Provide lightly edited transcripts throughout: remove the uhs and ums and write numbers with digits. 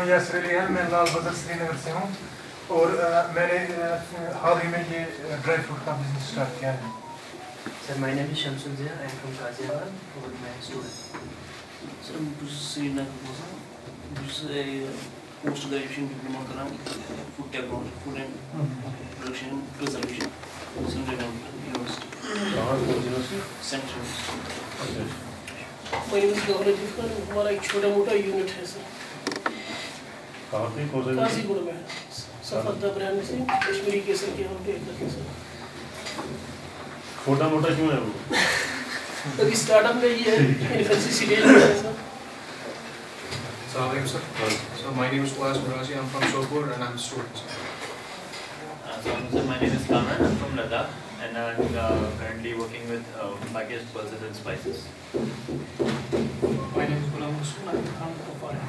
नाम यासर अली है, मैं लाल बाजार श्रीनगर से हूँ और मैंने हाल ही में ये ड्राई फ्रूट का बिजनेस स्टार्ट किया है. Sir, my name is Shamsul Zia. I am from Ghaziabad और मैं स्टूडेंट. Sir, मैं श्रीनगर से हूँ. मुझे पोस्ट ग्रेजुएशन डिप्लोमा करा food technology, food and production preservation central university. Central. My name is Awantipora. हमारा एक छोटा मोटा यूनिट है सर. काजीपुर में सफदर ब्रांड से कश्मीरी केसर के हम टेक करते हैं सर. छोटा मोटा क्यों है वो? अभी स्टार्टअप में ये है इन्फेंसी स्टेज में है sir. Assalamualaikum sir. So my name is Miraji. I'm from Sopur and I'm a student. So my name is Kamran. I'm from Ladakh and I'm currently working with packaged pulses and spices. My name is Ghulam Hussain. I'm from Kupara.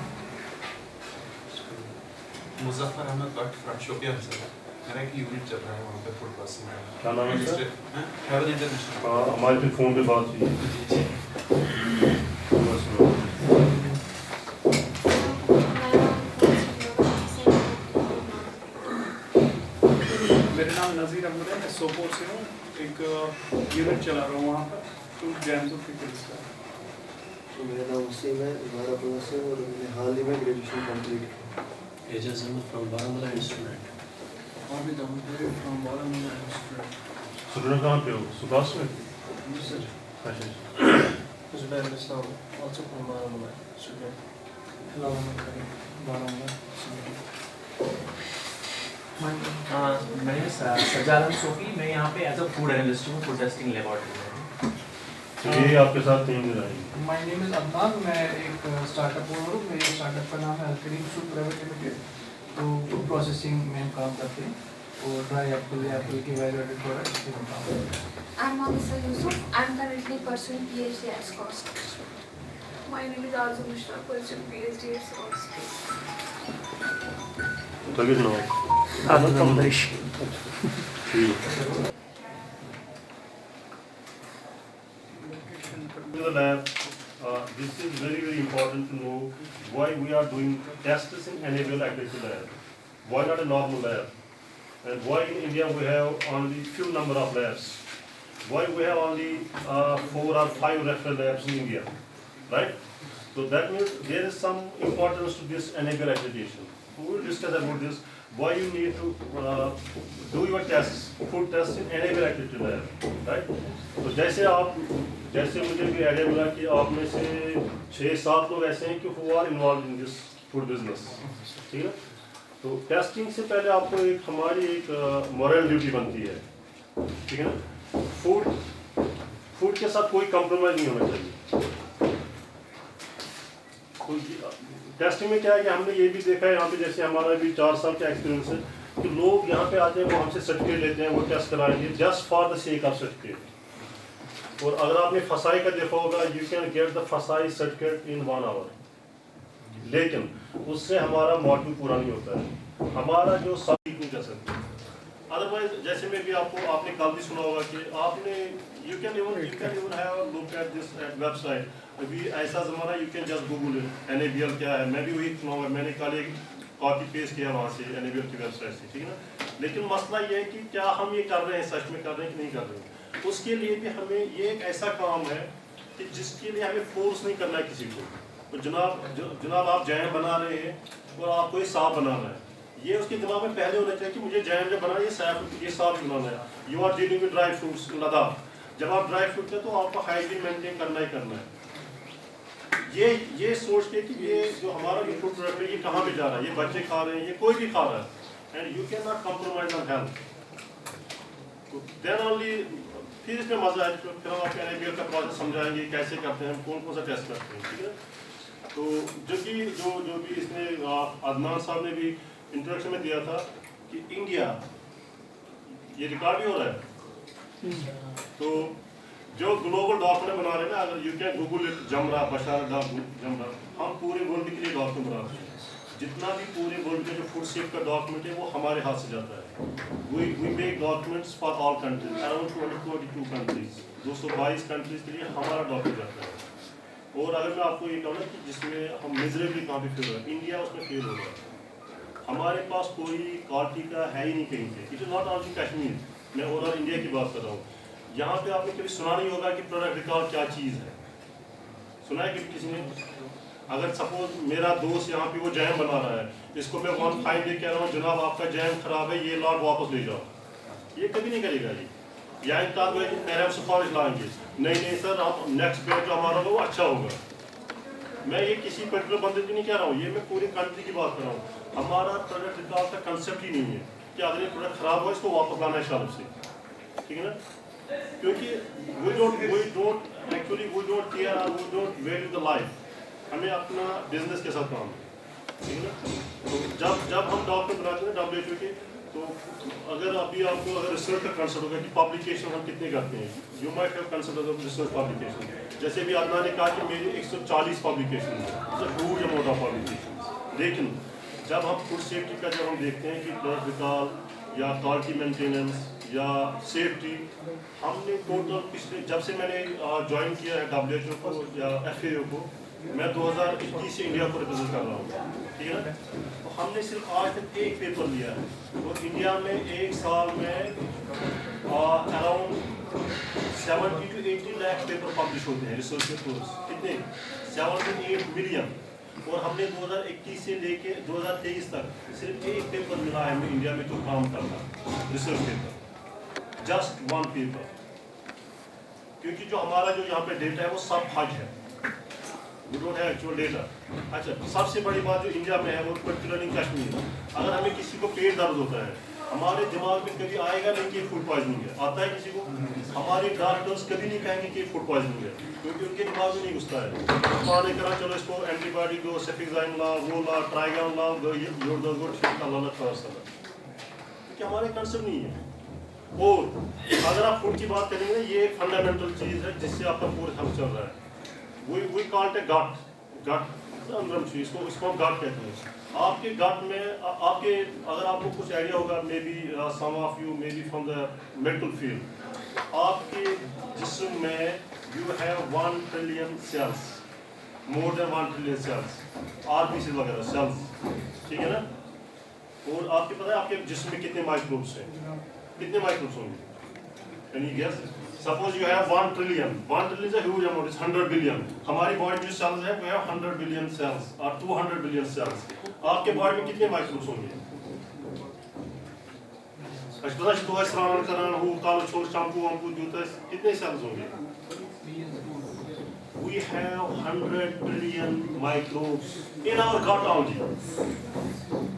Muzaffar Ahmed Bhatt from Shopian sir. मेरा एक unit चल रहा है वहाँ पे food processing का. क्या नाम है सर? Travel international. हमारे फिर फोन पे बात हुई. मेरा नाम नज़ीर अहमद है, मैं सोपोर से हूँ. एक यूनिट चला रहा हूँ वहाँ पर फूड जैम्स और पिकल्स का. तो मेरा नाम वसीम है, 12 से और मैंने हाल ही में ग्रेजुएशन कंप्लीट की. Ejaz Ahmed from Baramulla and student. Abida from Baramulla and student. Student कहाँ पे हो? सुभाष में? सर. अच्छा. Zubair Islam, also from Baramula, student. Hello, Baramula. My name is Sajalam Sofi. मैं यहाँ पे एज अ फूड एनालिस्ट हूँ, फूड टेस्टिंग लेबोरेटरी में. तो ये आपके साथ 3 दिन आएंगे. My name is Adnan. मैं एक स्टार्टअप ओनर हूँ. मेरे स्टार्टअप का नाम है अल्करीम फूड प्राइवेट लिमिटेड. तो फूड प्रोसेसिंग में हम काम करते हैं और ड्राई एप्पल की वैल्यू एडेड प्रोडक्ट्स पे हम काम करते हैं. I'm Mohammed Yusuf. I'm currently pursuing PhD at Scotch. My name is Arzu Mishra, pursuing PhD at Scotch. तभी सुनाओ. The lab, this is very important to know why we are doing tests in enable accredited lab. Why not a normal lab? And why in India we have only few number of labs? Why we have only 4 or 5 referral labs in India, right? So that means there is some importance to this enable accreditation. We will discuss about this. Why you need to do your tests, food tests in enable accredited lab, right? तो जैसे मुझे भी idea मिला कि आप में से 6-7 लोग ऐसे हैं कि who are involved in this food business, ठीक है? तो टेस्टिंग से पहले आपको हमारी एक मॉरल ड्यूटी बनती है, ठीक है ना? फूड के साथ कोई कॉम्प्रोमाइज नहीं होना चाहिए. टेस्टिंग में क्या है कि हमने ये भी देखा है यहाँ पे, जैसे हमारा भी 4 साल का एक्सपीरियंस है कि लोग यहाँ पे आते हैं, वो हमसे सर्टिफिकेट लेते हैं, वो टेस्ट कराएंगे just for the sake of certificate. और अगर आपने फसाई का देखा होगा, यू कैन गेट द फसाई सर्टिफिकेट इन 1 आवर, लेकिन उससे हमारा मोटिव पूरा नहीं होता है. हमारा जो सभी नहीं कर सकते. अदरवाइज जैसे में भी आपने कल भी सुना होगा कि आपने you can even have look at this website. अभी ऐसा ज़माना you can just Google NABL क्या है. मैं भी वही सुना होगा, मैंने कल एक कॉपी पेस्ट किया वहाँ से NABL की वेबसाइट से, ठीक है ना? लेकिन मसला ये है कि क्या हम ये कर रहे हैं, सच में कर रहे हैं कि नहीं कर रहे हैं. उसके लिए भी हमें ये एक ऐसा काम है कि जिसके लिए हमें फोर्स नहीं करना है किसी को. तो जनाब आप जैम बना रहे हैं और आपको ये साफ बनाना है, ये उसके दिमाग में पहले होना चाहिए कि मुझे जैम जब बनाना ये साफ बनाना है. You are dealing with dry fruits in Ladakh. जब आप ड्राई फ्रूट हैं तो आपको हाइजीन मेंटेन करना ही करना है. ये सोच के कि ये जो हमारा जो फूड प्रोडक्ट है ये कहाँ पे जा रहा है, ये बच्चे खा रहे हैं, ये कोई भी खा रहा है, and you can not compromise on health. Then only फिर इसमें मजा है. फिर हम आपको NABL का प्रोसेस समझाएंगे कैसे करते हैं, कौन सा टेस्ट करते हैं, ठीक है? तो जो भी इसने अदनान साहब ने भी इंट्रोडक्शन में दिया था कि इंडिया, ये रिकॉर्ड भी हो रहा है. तो जो ग्लोबल डॉक्यूमेंट बना रहे हैं ना, अगर यू कैन गूगल इट, जमरा बशार जमरा, हम पूरे वर्ल्ड के लिए डॉक्यूमेंट बना रहे हैं. जितना भी पूरे वर्ल्ड में जो फूड सेफ्टी का डॉक्यूमेंट है वो हमारे हाथ से जाता है. We make documents for all countries, around 22 countries, 222 countries के लिए हमारा डॉक्यूमेंट जाता है. اور اگر میں آپ کو یہ کہوں نا کہ جس میں ہم میزریبلی کہاں پہ فیل ہو رہا ہے, انڈیا اس میں فیل ہو رہا ہے. ہمارے پاس کوئی کوالٹی کا ہے ہی نہیں کہیں پہ. It is not only Kashmir, میں اوور آل انڈیا کی بات کر رہا ہوں. یہاں پہ آپ نے کبھی سنا نہیں ہوگا کہ پروڈکٹ ریکال کیا چیز ہے. سنا ہے کہ کسی نے؟ اگر سپوز میرا دوست یہاں پہ وہ جیم بنا رہا ہے, اس کو میں 1 فائن دے کہہ رہا ہوں جناب آپ کا جیم خراب ہے, یہ لاٹ واپس لے جاؤ, یہ کبھی نہیں کرے گا. یا ان کا پیرم سفارش لائیں گے, نہیں سر ہم نیکسٹ بیچ جو ہمارا ہوگا وہ اچھا ہوگا. میں یہ کسی پرٹیکولر بندے کی نہیں کہہ رہا ہوں, یہ میں پوری کنٹری کی بات کر رہا ہوں. ہمارا پروڈکٹ ریکال کا کنسیپٹ ہی نہیں ہے کہ اگر یہ پروڈکٹ خراب ہو اس کو واپس لانا ہے شاپ سے, ٹھیک ہے نا. کیونکہ وی ڈونٹ کیئر اور we don't value the life. ہمیں اپنا بزنس کے ساتھ کام ہے, ٹھیک ہے نا. تو جب ہم ڈاکٹر بناتے ہیں WHO کے, تو اگر ابھی آپ کو اگر ریسرچ کا کنسرٹ ہوگا کہ پبلیکیشن ہم کتنے کرتے ہیں, you might have concert research publication. جیسے بھی عدنان نے کہا کہ میری 140 پبلیکیشن ہے, ہیوج اماؤنٹ آف پبلیکیشن. لیکن جب ہم فوڈ سیفٹی کا جب ہم دیکھتے ہیں کہ پروڈکٹ ریکال یا کوالٹی مینٹیننس یا سیفٹی, ہم نے ٹوٹل پچھلے جب سے میں نے جوائن کیا ہے WHO کو یا FAO کو, میں 2021 سے انڈیا کو ریپرزینٹ کر رہا ہوں, ٹھیک ہے نا. تو ہم نے صرف آج تک ایک پیپر لیا ہے, اور انڈیا میں ایک سال میں around 70 to 80 lakh paper publish ہوتے ہیں ریسرچ پیپرز. کتنے؟ 78 ملین. اور ہم نے 2021 سے لے کے 2023 تک صرف ایک پیپر ملا ہے ہمیں انڈیا میں جو کام کرنا, ریسرچ پیپر, جسٹ 1 پیپر. کیونکہ جو ہمارا جو یہاں پہ ڈیٹا ہے وہ سب حج ہے, we don't have actual data. اچھا, سب سے بڑی بات جو انڈیا میں ہے وہ پرٹیکولرلی کشمیر. اگر ہمیں کسی کو پیٹ درد ہوتا ہے, ہمارے دماغ میں کبھی آئے گا نہیں کہ فوڈ پوائزننگ ہے. آتا ہے کسی کو؟ ہمارے ڈاکٹرس کبھی نہیں کہیں گے کہ فوڈ پوائزننگ ہے, کیونکہ ان کے دماغ میں نہیں گھستا ہے. ہمارے نے کہا چلو اس کو اینٹی بایوٹک دو, سیفیکزائم لا, وہ لا, ٹرائیگن لا, اللہ کیونکہ ہمارے کنسرن نہیں ہے. اور اگر آپ فوڈ کی بات کریں گے, یہ ایک فنڈامنٹل چیز ہے جس سے آپ کا پورا ہم چل رہا ہے. وی کالٹ اے گٹ اندرم چیز اس کو ہم گٹ کہتے ہیں. آپ کے گٹ میں آپ کے, اگر آپ کو کچھ آئیڈیا ہوگا, may be some of you may be from the medical field, آپ کے جسم میں you have 1 trillion cells, more than 1 trillion cells, RBCs وغیرہ سیلس, ٹھیک ہے نا. اور آپ کو پتہ ہے آپ کے جسم میں کتنے مائکروبس ہیں, کتنے مائکروبس ہوں گے؟ Can you guess? Suppose you have 1 trillion. 1 trillion is a huge amount. It's 100 billion. ہماری باڈی میں جو سیلز ہیں, we have 100 billion cells or 200 billion cells. آپ کے باڈی میں کتنے مائکروبس ہوں گے؟ اچھا پتہ ہے تو ہے سران کران ہو, کالو چھوڑ شیمپو وامپو جوتا ہے, کتنے سیلز ہوں گے؟ We have 100 billion microbes in our gut only.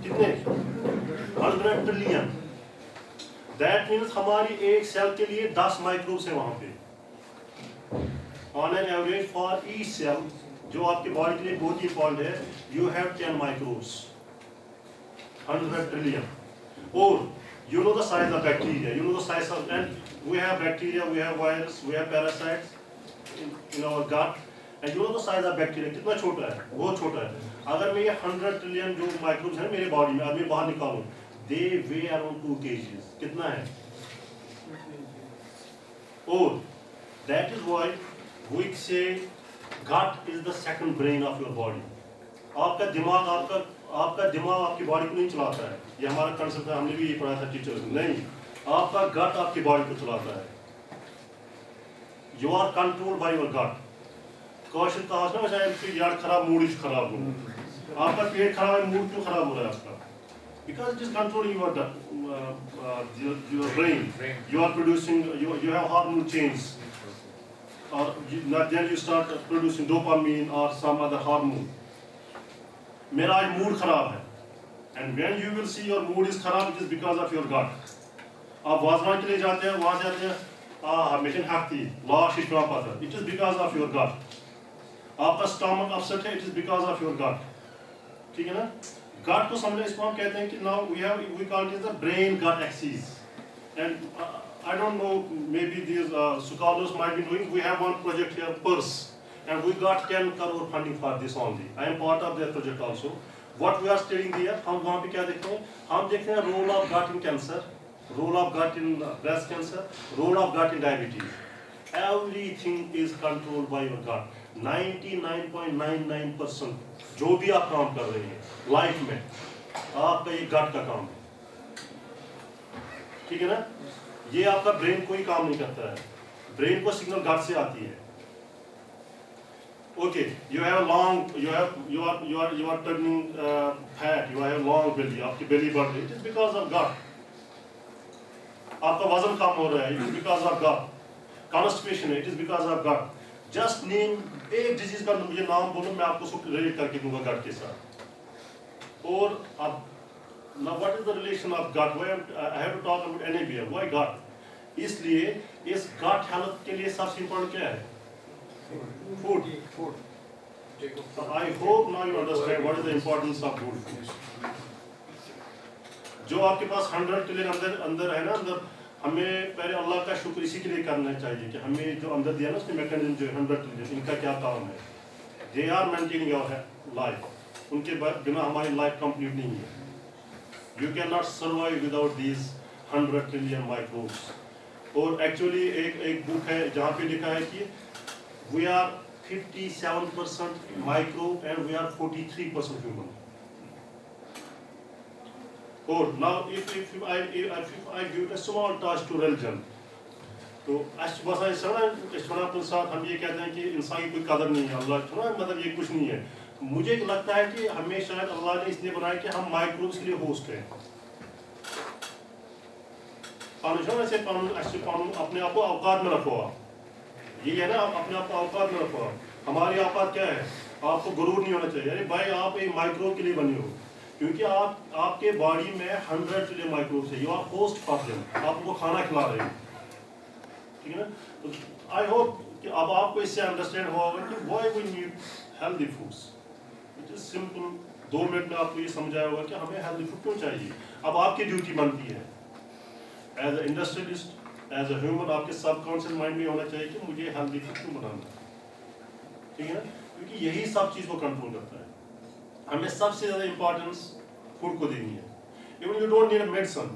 کتنے؟ 100 trillion. That means ہماری ایک سیل کے لیے 10 مائکروبس ہیں وہاں پہ. On an average for each cell, جو آپ کی باڈی کے لیے بہت ہی امپورٹنٹ ہے, you have 10 microbes. 100 trillion. اور you know the size of bacteria, you know the size of, and we have bacteria, we have virus, we have parasites in our gut, and you know the size of bacteria. کتنا چھوٹا ہے, بہت چھوٹا ہے. اگر میں یہ 100 trillion جو مائکروبس ہیں میرے باڈی میں, اگر میں باہر نکالوں, they weigh around 2 kgs. کتنا ہے؟ اور that is why we say gut is the second brain of your body. آپ کا دماغ آپ کی باڈی کو نہیں چلاتا ہے, یہ ہمارا کنسپٹ ہے, ہم نے بھی یہ پڑھا تھا ٹیچر میں. نہیں, آپ کا گٹ آپ کی باڈی کو چلاتا ہے. You are controlled by your gut. کاشن کہا نا ویسے یار خراب موڈ ہی خراب ہو, آپ کا پیٹ خراب ہے, موڈ کیوں خراب ہو رہا ہے آپ کا؟ Because it is controlling your brain. You are producing, you have hormone change, or then you start producing dopamine or some other hormone. میرا آج موڈ خراب ہے, and when you will see your mood is خراب, it is because of your gut. آپ وازوان کے لیے جاتے ہیں, وہاں سے آتے ہیں, میٹن ہاتھی لاش اس میں پتہ, it is because of your gut. آپ کا stomach upset ہے, it is because of your gut. ٹھیک ہے نا. گٹ کو سمجھنا, اس کو ہم کہتے ہیں کہ now we call it the brain gut axis. And I don't know, maybe these scholars might be doing, we have one project here, PERS, and we got 10 crore funding for this only. I am part of that project also. What we are studying here, ہم وہاں پہ کیا دیکھتے ہیں, ہم دیکھتے ہیں role of gut in cancer, role of gut in breast cancer, role of gut in diabetes. Everything is controlled by your gut. 99.99% जो भी आप काम कर रहे हैं लाइफ में आपका ये गट का काम है, ठीक है ना। ये आपका ब्रेन कोई काम नहीं करता है, ब्रेन को सिग्नल गट से आती है। Okay, you are turning fat, you have long belly, आपकी belly बढ़ रही है, it is because of gut. आपका वजन कम हो रहा है, it is because of gut. Constipation है, it is because of gut. Just name एक disease का मुझे नाम बोलो, मैं आपको उसको relate करके दूंगा gut के साथ। और अब now what is the relation of gut? Why I have to talk about NADEEM? Why gut? इसलिए इस gut health के लिए सबसे important क्या है? Food. I hope now you understand what is the importance of good food. जो आपके पास 100 trillion अंदर है ना, अंदर हमें पहले अल्लाह का शुक्र इसी के लिए करना चाहिए कि हमें जो अंदर दिया ना उसके मैकेनिज्म जो 100 ट्रिलियन, इनका क्या काम है? They are maintaining our life. उनके बिना हमारी लाइफ कंप्लीट नहीं है। You cannot survive without these 100 trillion microbes. और एक्चुअली एक बुक है जहाँ पे लिखा है कि we are 57% microbe and we are 43% human. Or now if I give a small touch to religion, तो अपन साथ हम ये कहते हैं कि इंसान की कोई कदर नहीं है, अल्लाह मतलब ये कुछ नहीं है। मुझे लगता है कि हमें शायद अल्लाह ने इसलिए बनाया कि हम माइक्रोब्स के लिए होस्ट हैं। अपने आप को औकात में रखो आप, ये है ना, अपने आप को औकात में रखो आप। हमारी औकात क्या है? आपको गुरूर नहीं होना चाहिए, अरे भाई आप एक माइक्रोब के लिए बने हो, क्योंकि आपके बॉडी में 100 ट्रिलियन माइक्रोब्स है, you are host for them, आप उनको खाना खिला रहे हो, ठीक है ना। तो आई होप कि अब आपको इससे अंडरस्टैंड हुआ होगा कि why we need healthy foods. It is simple, 2 minute में आपको ये समझाया होगा कि हमें हेल्दी फूड क्यों चाहिए। अब आपकी ड्यूटी बनती है as a industrialist, as a human, आपके सबकॉन्शियस माइंड में होना चाहिए कि मुझे हेल्दी फूड क्यों बनाना है, ठीक है ना, क्योंकि यही सब चीज़ को कंट्रोल करता है। हमें सबसे ज़्यादा इंपॉर्टेंस फूड को देनी है। Even you don't need medicine,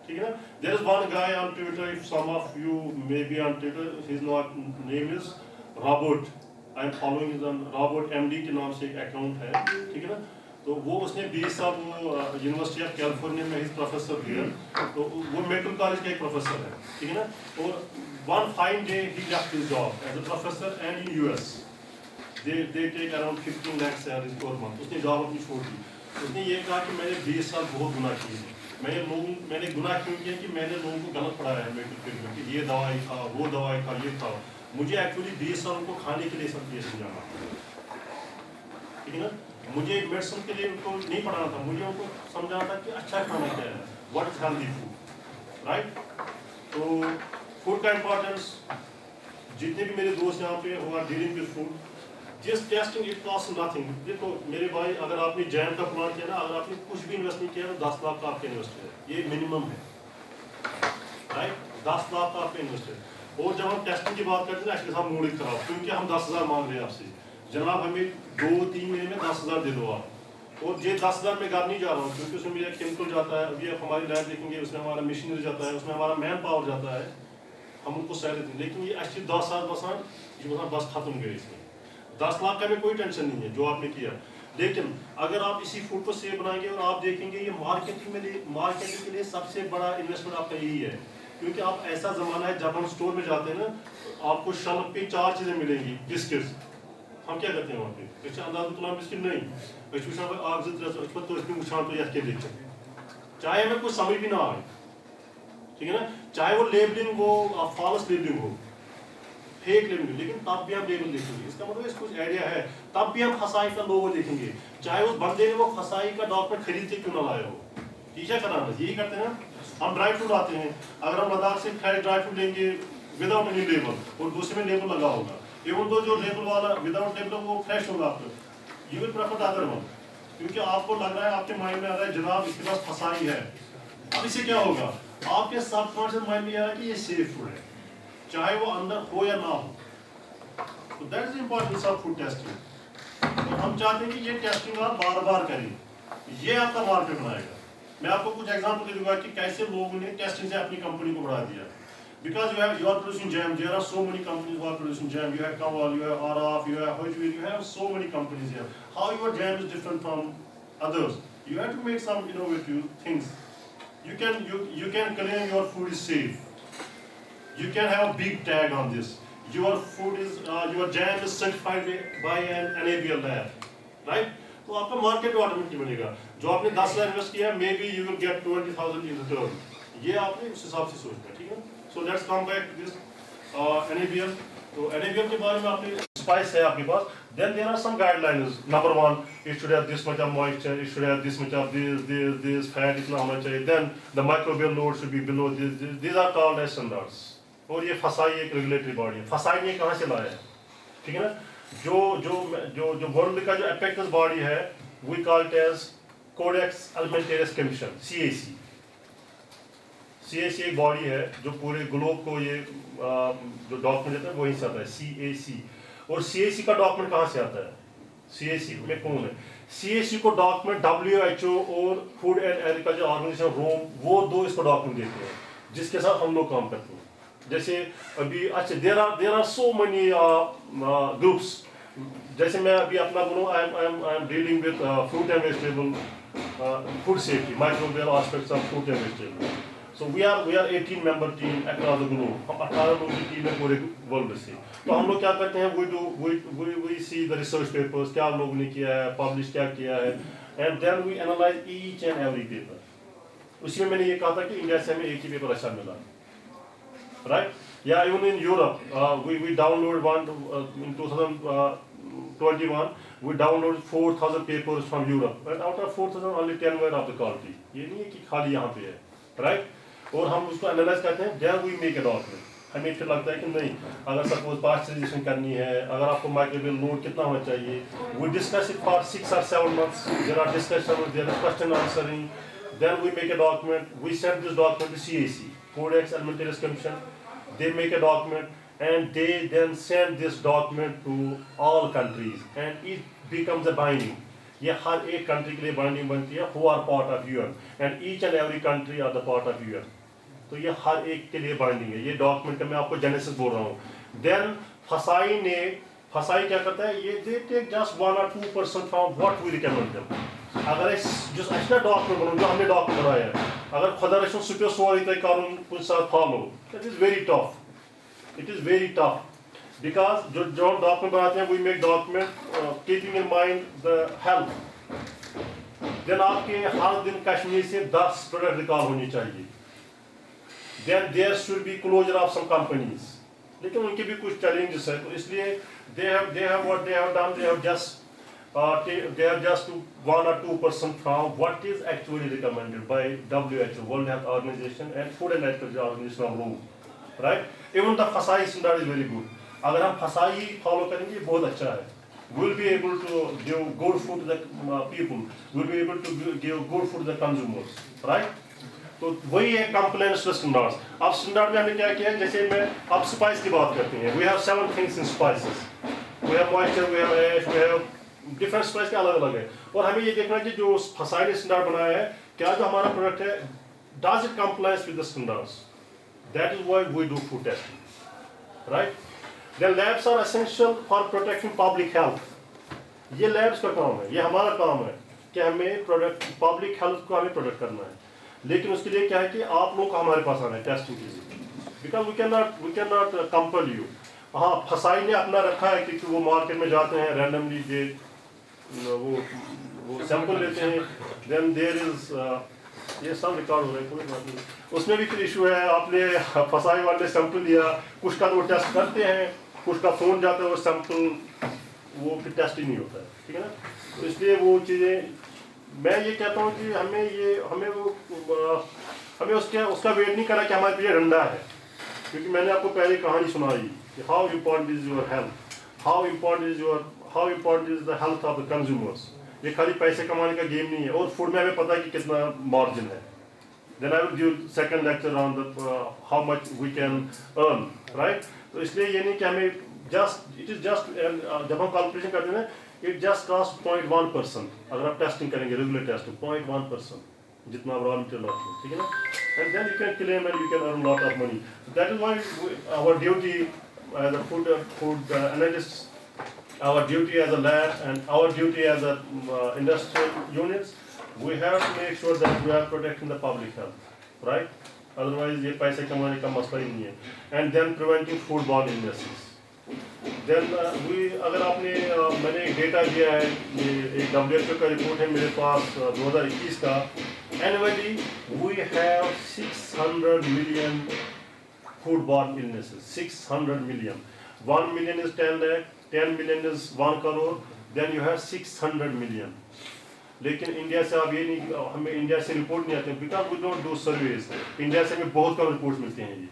ठीक है ना। There is one guy on Twitter, if some of you may be on Twitter, his name is Robert, I am following his Robert MD के नाम से एक अकाउंट है, ठीक है ना। तो वो उसने 20 साल वो यूनिवर्सिटी ऑफ कैलिफोर्निया में हिज प्रोफेसर हियर, तो वो मेडिकल कॉलेज का एक प्रोफेसर है, ठीक है ना। और one fine day he left his job as a professor and in US they take around 15 lakh salaries per month. उसने जॉब अपनी छोड़ दी। उसने ये कहा कि मैंने 20 साल बहुत गुनाह किए, मैंने गुनाह क्यों किया कि मैंने लोगों को गलत पढ़ाया है मेडिकल फील्ड में कि ये दवाई खाओ, वो दवाई खाओ, ये खाओ। मुझे एक्चुअली 20 साल उनको खाने के लिए सब ये समझाना, ठीक है ना। मुझे मेडिसिन के लिए उनको नहीं पढ़ाना था, मुझे उनको समझाना था कि अच्छा खाना क्या है, what is healthy food, right. तो फूड का इम्पोर्टेंस, जितने भी मेरे दोस्त यहाँ पे who are dealing with food, just tasting it cost nothing. देखो मेरे भाई, अगर आपने जैम का प्लांट किया ना, अगर आपने कुछ भी इन्वेस्ट नहीं किया तो 10 लाख का आपका इन्वेस्ट है, ये मिनिमम है, राइट। 10 लाख का आपका इन्वेस्ट है। और जब हम टेस्टिंग की बात करते हैं ना, एक्चुअली हम मूड खराब, क्योंकि हम 10,000 मांग रहे हैं आपसे, जनाब हमें 2-3 महीने में 10,000 दे दो आप। और ये 10,000 में घर नहीं जा रहा हूँ, क्योंकि उसमें मेरा केमिकल जाता है, अभी आप हमारी लैब देखेंगे उसमें हमारा मशीनरी जाता है, उसमें हमारा मैन पावर जाता है, हम उनको सैलरी दें। लेकिन ये एक्चुअली 10 साल ये बस खत्म गए इसमें। 10 लाख का में कोई टेंशन नहीं है जो आपने किया। लेकिन अगर आप इसी फूड को सेव बनाएंगे और आप देखेंगे ये मार्केटिंग के लिए सबसे बड़ा इन्वेस्टमेंट आपका यही है, क्योंकि आप ऐसा ज़माना है जब हम स्टोर में जाते हैं ना, आपको शेल्फ पे 4 चीज़ें मिलेंगी। बिस्किट्स, हम क्या करते हैं वहाँ पे, अंदाज तुला बिस्किट नहीं, आग तो इसमें उछान तो के देखें, चाहे हमें कुछ समझ भी ना आए, ठीक है ना, चाहे वो लेबलिंग हो, फॉल्स लेबलिंग हो, फेक लेबलिंग, लेकिन तब भी आप लेबल देखेंगे, इसका मतलब कुछ आइडिया है, तब भी हम फसाई का लोगो देखेंगे, चाहे उस बंदे ने वो फसाई का डॉक्यूमेंट खरीद के क्यों ना लाया हो। ठीक है कराना यही करते हैं। हम ड्राई फ्रूट आते हैं, अगर हम लद्दाख से फ्रेश ड्राई फ्रूट लेंगे विदाउट एनी लेबल और दूसरे में लेबल लगा होगा, इवन तो जो लेबल वाला विदाउट लेबल वो फ्रेश होगा आपको, you will prefer the other one, क्योंकि आपको लग रहा है, आपके माइंड में आ रहा है जनाब इसके पास फसाई है। अब इससे क्या होगा, आपके सबकॉन्शियस माइंड में आ रहा है कि ये सेफ फूड है, चाहे वो अंदर हो या ना हो। तो that is importance of food testing. तो हम चाहते हैं कि ये टेस्टिंग आप बार बार करें, ये आपका मार्केट बनाएगा। मैं आपको कुछ एग्जांपल दे दूंगा कि कैसे लोगों ने टेस्टिंग से अपनी कंपनी को बढ़ा दिया। Because you are producing jam, there are so many companies who are producing jam. You have Kawal, you have Araf, you have Hojwir, you have so many companies here. How your jam is different from others? You have to make some innovative things. You can claim your food is safe. You can have a big tag on this. Your food is your jam is certified by an NABL lab, right? तो आपका market automatic बनेगा. जो आपने 10 lakh invest किया, maybe you will get 20,000 in return. ये आपने उस हिसाब से सोचना है, ठीक है? So let's come back to this NABL. तो NABL के बारे में आपने spice है आपके पास. Then there are some guidelines. Number 1, it should have this much of moisture, it should have this much of this fat, इतना होना चाहिए. Then the microbial load should be below this. These are called as standards. और ये फसाई एक regulatory body है. फसाई ने कहाँ से लाया है, ठीक है ना? जो वर्ल्ड का जो एपेक्स बॉडी है, we call it as Codex Alimentarius Commission, CAC. CAC एक बॉडी है जो पूरे ग्लोब को ये जो डॉक्यूमेंट देता है वहीं से आता है, CAC. और CAC का डॉक्यूमेंट कहाँ से आता है? CAC में कौन है? CAC को डॉक्यूमेंट WHO और फूड एंड एग्रीकल्चर ऑर्गेनाइजेशन रोम, वो दो इसको डॉक्यूमेंट देते हैं जिसके साथ हम लोग काम करते हैं. जैसे अभी अच्छा there are so many groups. जैसे मैं अभी अपना बोलूँ, I am dealing with fruit and vegetable food safety, microbial aspects of fruit and vegetable. So we are 18 member team across the globe. हम 18 लोगों की टीम है पूरे वर्ल्ड से. तो हम लोग क्या करते हैं, we see the research papers, क्या लोगों ने किया है, publish क्या किया है, and then we analyze each and every paper. उसी में मैंने ये कहा था कि इंडिया से हमें एक ही पेपर अच्छा मिला, right? Yeah, even in Europe, we downloaded one in 2021. We downloaded 4,000 papers from Europe, and out of 4,000 only 10 were of the quality. ये नहीं है कि खाली यहाँ पे है, right? और हम उसको एनालाइज करते हैं, then we make a document. हमें फिर लगता है कि नहीं, अगर सपोज पास्चराइजेशन करनी है, अगर आपको माइक्रोबियल लोड कितना होना चाहिए, we discuss it for 6 or 7 months. There are discussions, there are question answering. Then we make a document. We send this document to CAC, Codex Alimentarius Commission. They make a document and they then send this document to all countries, and it becomes a binding. ये हर एक country के लिए binding बनती है, who are part of UN, and each and every country are the part of UN. तो ये हर एक के लिए बाइंडिंग है. ये डॉक्यूमेंट का मैं आपको जेनेसिस बोल रहा हूँ. देन फसाई क्या करता है, ये they take just 1 or 2% from what we recommend them. अगर जो अच्छा डॉक्यूमेंट बनाओ, जो हमने डॉक्यूमेंट बनाया है, अगर खुदा रसूल सुपे सोरी तय करूँ कुछ साथ follow, that is very tough. It is very tough. Because जो हम डॉक्यूमेंट बनाते हैं, we make document keeping in mind the health. Then आपके हर दिन कश्मीर से 10 प्रोडक्ट रिकॉल होनी चाहिए. Then there should be closure of some companies. लेकिन उनके भी कुछ challenges हैं, तो इसलिए they have what they have done. They have just 1 or 2% from what is actually recommended by WHO, World Health Organization, and Food and Agriculture Organization of Rome, right? Even the FASAI standard is very good. अगर हम फसाई follow करेंगे बहुत अच्छा है. We will be able to give good food to the people. We will be able to give good food to the consumers, right? तो वही है compliance to standards. अब standard में हमने क्या किया, जैसे मैं अब spice की बात करते हैं. We have 7 things in spices. We have moisture, we have ash, we have different spice के अलग अलग है. और हमें ये देखना है कि जो फसाई ने standard बनाया है, क्या जो हमारा product है, does it comply with the standards? That is why we do food testing, right? The labs are essential for protecting public health. ये labs का काम है, ये हमारा काम है कि हमें public health को हमें प्रोटेक्ट करना है. लेकिन उसके लिए क्या है कि आप लोग हमारे पास आना है टेस्टिंग के लिए. Because we cannot compel you. हाँ, फसाई ने अपना रखा है कि वो मार्केट में जाते हैं randomly, वो सैंपल लेते हैं. Then there is ये सब रिकॉर्ड हो रहा है, कोई बात नहीं. उसमें भी फिर इशू है, आपने फसाई वाले सैंपल लिया, कुछ का वो टेस्ट करते हैं, कुछ का फोन जाता है, वो सैंपल वो फिर टेस्ट ही नहीं होता है, ठीक है ना. तो इसलिए वो चीज़ें मैं ये कहता हूँ कि हमें उसका वेट नहीं करना कि हमारे पीछे डंडा है. क्योंकि मैंने आपको पहले कहानी सुनाई कि how important is your health, how important is the health of the consumers. ये खाली पैसे कमाने का गेम नहीं है. और फूड में हमें पता है कि कितना मार्जिन है. Then I will give second lecture on the how much we can earn, right? तो इसलिए ये नहीं कि हमें it is just जब हम कैलकुलेशन करते हैं, it just costs 0.1%. अगर आप टेस्टिंग करेंगे, रेगुलर टेस्टिंग 0.1%. जितना raw material रखते हैं, ठीक है ना? And then you can claim and you can earn a lot of money. So that is why our duty as a food analysts, our duty as a lab, and our duty as a industrial units, we have to make sure that we are protecting the public health, right? Otherwise ये पैसे कमाने का मसला ही नहीं है. And then preventing foodborne illnesses. Then अगर आपने मैंने एक डेटा दिया है, ये एक WHO का रिपोर्ट है मेरे पास 2021 का. Annually we have 600 million foodborne illnesses. 600 million. 1 million is 10 lakh, 10 million is 1 crore. Then you have 600 million. लेकिन इंडिया से आप ये नहीं, हमें इंडिया से रिपोर्ट नहीं आते because we don't do surveys. India से हमें बहुत कम रिपोर्ट्स मिलते हैं. ये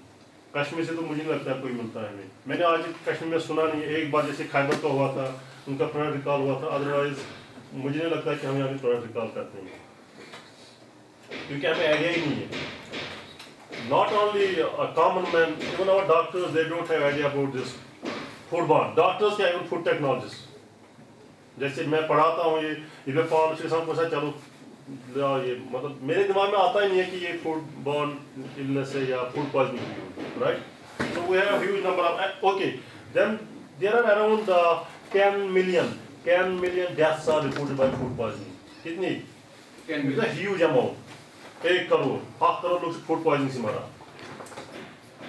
कश्मीर से तो मुझे नहीं लगता कोई मिलता है हमें. मैंने आज कश्मीर में सुना नहीं. एक बार जैसे खैबर का हुआ था, उनका प्रोडक्ट रिकॉल हुआ था. अदरवाइज मुझे नहीं लगता कि हम यहाँ पे प्रोडक्ट रिकॉल करते हैं, क्योंकि हमें आइडिया ही नहीं है. Not only common man, even our doctors they don't have idea about this foodborne. Doctors क्या, इवन फूड टेक्नोलॉजिस्ट. जैसे मैं पढ़ाता हूँ ये फार्मेसी के साथ पूछा, चलो ये मतलब मेरे दिमाग में आता ही नहीं है कि ये फूडबॉर्न इलनेस है या food poisoning, right? So we have huge number of, okay, then there are around 10 million deaths are reported by food poisoning. कितनी? 10 million. Huge amount. 1 crore 8 crore लोग फूड पॉइजनिंग से मरा.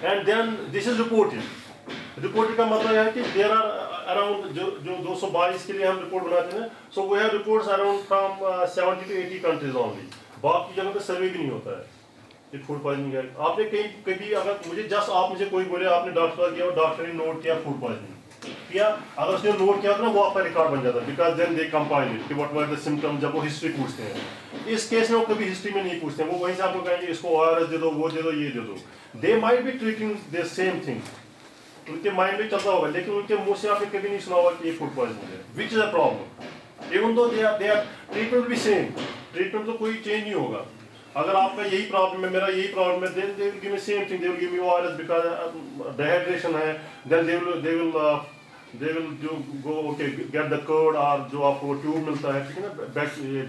And then this is reported का मतलब है कि there are around जो 222 के लिए हम रिपोर्ट बनाते हैं. So we have reports around from 70 to 80 countries only. बाकी जगह पे सर्वे भी नहीं होता है ये फूड पॉइजनिंग है. आपने कभी अगर मुझे आप मुझे कोई बोले आपने डॉक्टर किया और डॉक्टर ने नोट किया फूड पॉइजनिंग किया, अगर उसने नोट किया तो ना वो आपका रिकॉर्ड बन जाता है. Because then they compile it कि व्हाट वर द सिम्टम. जब वो हिस्ट्री पूछते हैं, इस केस में वो कभी हिस्ट्री में नहीं पूछते हैं. वो वहीं से आपको कहेंगे इसको ORS दे दो, वो दे दो, ये दे दो. They might be treating the same thing. उनके माइंड में चलता होगा, लेकिन उनके मुंह से आपने कभी नहीं सुना होगा कि ये फूड पॉइजनिंग है. Which is a problem. Even though they are treatment भी सेम. ट्रीटमेंट तो कोई चेंज नहीं होगा. अगर आपका यही प्रॉब्लम है, मेरा यही प्रॉब्लम है, then they will give me same thing. They will give me ORS because dehydration है. देन दे विल जो go okay get the curd, और जो आपको ट्यूब मिलता है, ठीक है ना,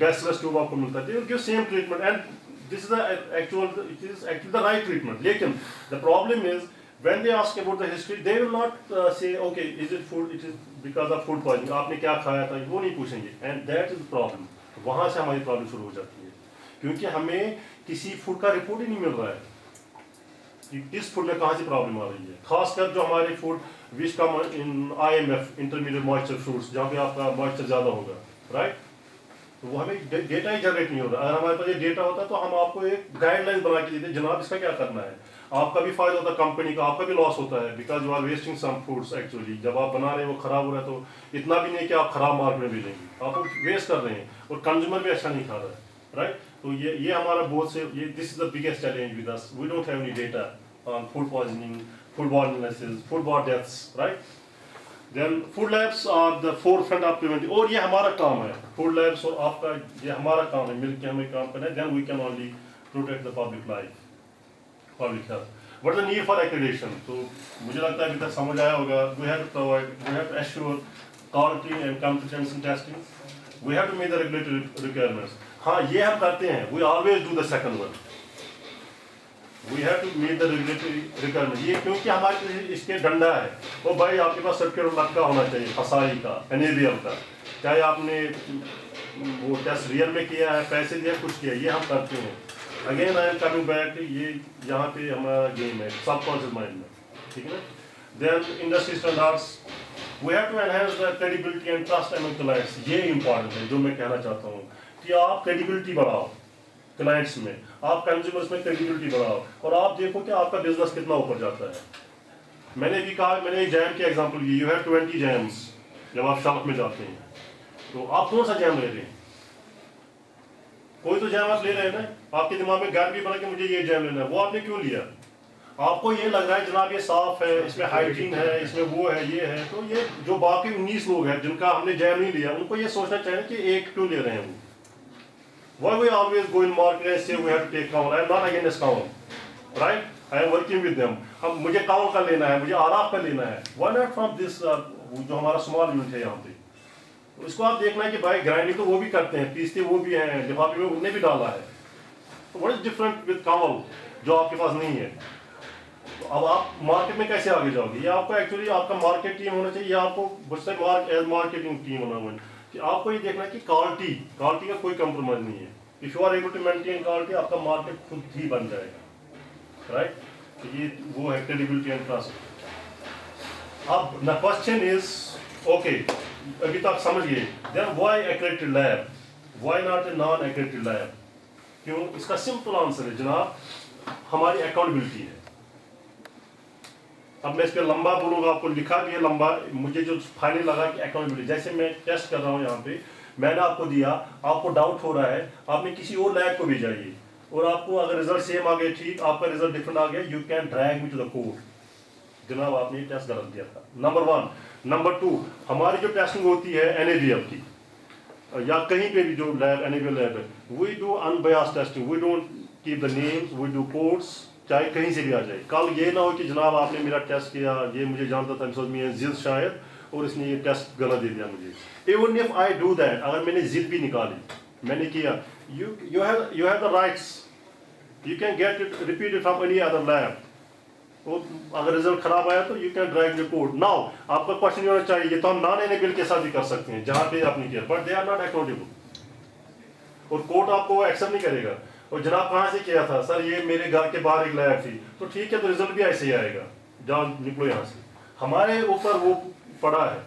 बैसिलस ट्यूब आपको मिलता है. They will give same treatment and this is the actually the right treatment. लेकिन the problem is when they ask about the history, they will not say okay, is it food, it is because of food poisoning, आपने क्या खाया था, वो नहीं पूछेंगे. and that is the problem. वहाँ से हमारी प्रॉब्लम शुरू हो जाती है, क्योंकि हमें किसी फूड का रिपोर्ट ही नहीं मिल रहा है कि किस फूड में कहाँ से प्रॉब्लम आ रही है. खासकर जो हमारे food which come in IMF intermediate moisture fruits, जहाँ पे आपका मॉइस्चर ज़्यादा होगा, राइट? तो वो हमें डेटा ही जनरेट नहीं होता. अगर हमारे पास ये डेटा होता तो हम आपको एक गाइडलाइन बना के देते, जनाब इसका क्या करना है. आपका भी फायदा होता है, कंपनी का आपका भी लॉस होता है, because you are wasting some foods. Actually जब आप बना रहे हैं वो खराब हो रहा है, तो इतना भी नहीं कि आप खराब मार्केट में भेजेंगे, आप वेस्ट कर रहे हैं और कंज्यूमर भी अच्छा नहीं खा रहा है, राइट? तो ये हमारा बहुत से ये this is the biggest challenge with us. We don't have any data on food poisoning, foodborne illnesses, foodborne deaths, right? Then food labs are the forefront of preventive, और ये हमारा काम है. फूड लैब्स और आपका ये हमारा काम है, मिलकर हमें काम करना है. Then we can only protect the public life, public health. What is the need for accreditation? तो मुझे लगता है अभी तक समझ आया होगा. We have to provide, we have to assure quality and competence in testing. We have to meet the regulatory requirements. हाँ, ये हम करते हैं. We always do the second one. We have to meet the regulatory requirements. ये क्योंकि हमारे इसके डंडा है. वो भाई आपके पास सर्टिफिकेट लटका होना चाहिए, फसाई का, NADEEM का. चाहे आपने वो टेस्ट रियल में किया है, पैसे दिया, कुछ किया, ये हम करते हैं. Again I am coming back, ये यहाँ पे हमारा गेम है सबकॉन्शियस माइंड में, ठीक है ना. Then industry standards, we have to enhance the credibility and trust among clients. ये इंपॉर्टेंट है जो मैं कहना चाहता हूँ कि आप क्रेडिबिलिटी बढ़ाओ क्लाइंट्स में, आप कंज्यूमर्स में क्रेडिबिलिटी बढ़ाओ, और आप देखो कि आपका बिजनेस कितना ऊपर जाता है. मैंने भी कहा, मैंने एक जैम की एग्जाम्पल की. You have 20 jams. जब आप शॉप में जाते हैं तो आप कौन सा जैम ले रहे हैं? कोई तो जैम आप ले रहे हैं ना. आपके दिमाग में गाइड भी बना कि मुझे ये जैम लेना है. वो आपने क्यों लिया? आपको ये लग रहा है जनाब ये साफ है, इसमें हाइजीन है, इसमें वो है, ये है. तो ये जो बाकी 19 लोग हैं जिनका हमने जैम नहीं लिया, उनको ये सोचना चाहिए कि एक क्यों ले रहे हैं वो. Why we always go in market and say we have to take count? I am not against count, right? I am working with them. हम मुझे count का लेना है, मुझे आराफ का लेना है. Why not from this जो हमारा small unit है यहाँ पे? उसको आप देखना है कि भाई ग्राइंडिंग तो वो भी करते हैं, पीसते वो भी हैं, लिफाफे में उन्हें भी डाला है. व्हाट इज डिफरेंट विद कावल जो आपके पास नहीं है? तो अब आप मार्केट में कैसे आगे जाओगे? ये आपको एक्चुअली आपका मार्केट टीम होना चाहिए, आपको एज मार्केटिंग टीम होना होगा कि आपको ये देखना है कि क्वालिटी का कोई कंप्रोमाइज नहीं है. If you are able to maintain quality, आपका मार्केट खुद ही बन जाएगा, राइट? तो ये वो है क्रेडिबिलिटी एंड ट्रस्ट. अब द क्वेश्चन इज ओके, अभी तक समझ गए, then why accredited lab, why not a non accredited lab? क्यों? इसका सिंपल आंसर है जनाब, हमारी अकाउंटेबिलिटी है. अब मैं इस पर लंबा बोलूँगा, आपको लिखा भी है लंबा, मुझे जो फाइनल लगा कि अकाउंटेबिलिटी, जैसे मैं टेस्ट कर रहा हूँ यहाँ पे, मैंने आपको दिया, आपको डाउट हो रहा है, आपने किसी और लैब को भेजा ये, और आपको अगर रिजल्ट सेम आ गया ठीक, आपका रिजल्ट डिफरेंट आ गया, you can drag me to the court, जनाब आपने ये टेस्ट गलत दिया था. नंबर 1. नंबर 2, हमारी जो टेस्टिंग होती है NABL की या कहीं पे भी जो लैब NABL लैब है, we do unbiased testing, we don't keep the names, we do codes, चाहे कहीं से भी आ जाए. कल ये ना हो कि जनाब आपने मेरा टेस्ट किया, ये मुझे जानता था मैं जिद शायद, और इसने ये टेस्ट गलत दे दिया मुझे. Even if I do that, अगर मैंने जिद भी निकाली, मैंने किया, you have the rights, you can get it repeated from any other lab. और अगर रिजल्ट खराब आया तो you can drag the code. Now आपका क्वेश्चन होना चाहिए, तो हम नॉन NABL के साथ भी कर सकते हैं जहाँ पे आपने किया, but they are not accountable, और कोर्ट आपको एक्सेप्ट नहीं करेगा. और जनाब कहाँ से किया था? सर ये मेरे घर के बाहर एक लैब थी. तो ठीक है, तो रिजल्ट भी ऐसे ही आएगा, जाओ निकलो यहाँ से. हमारे ऊपर वो पड़ा है,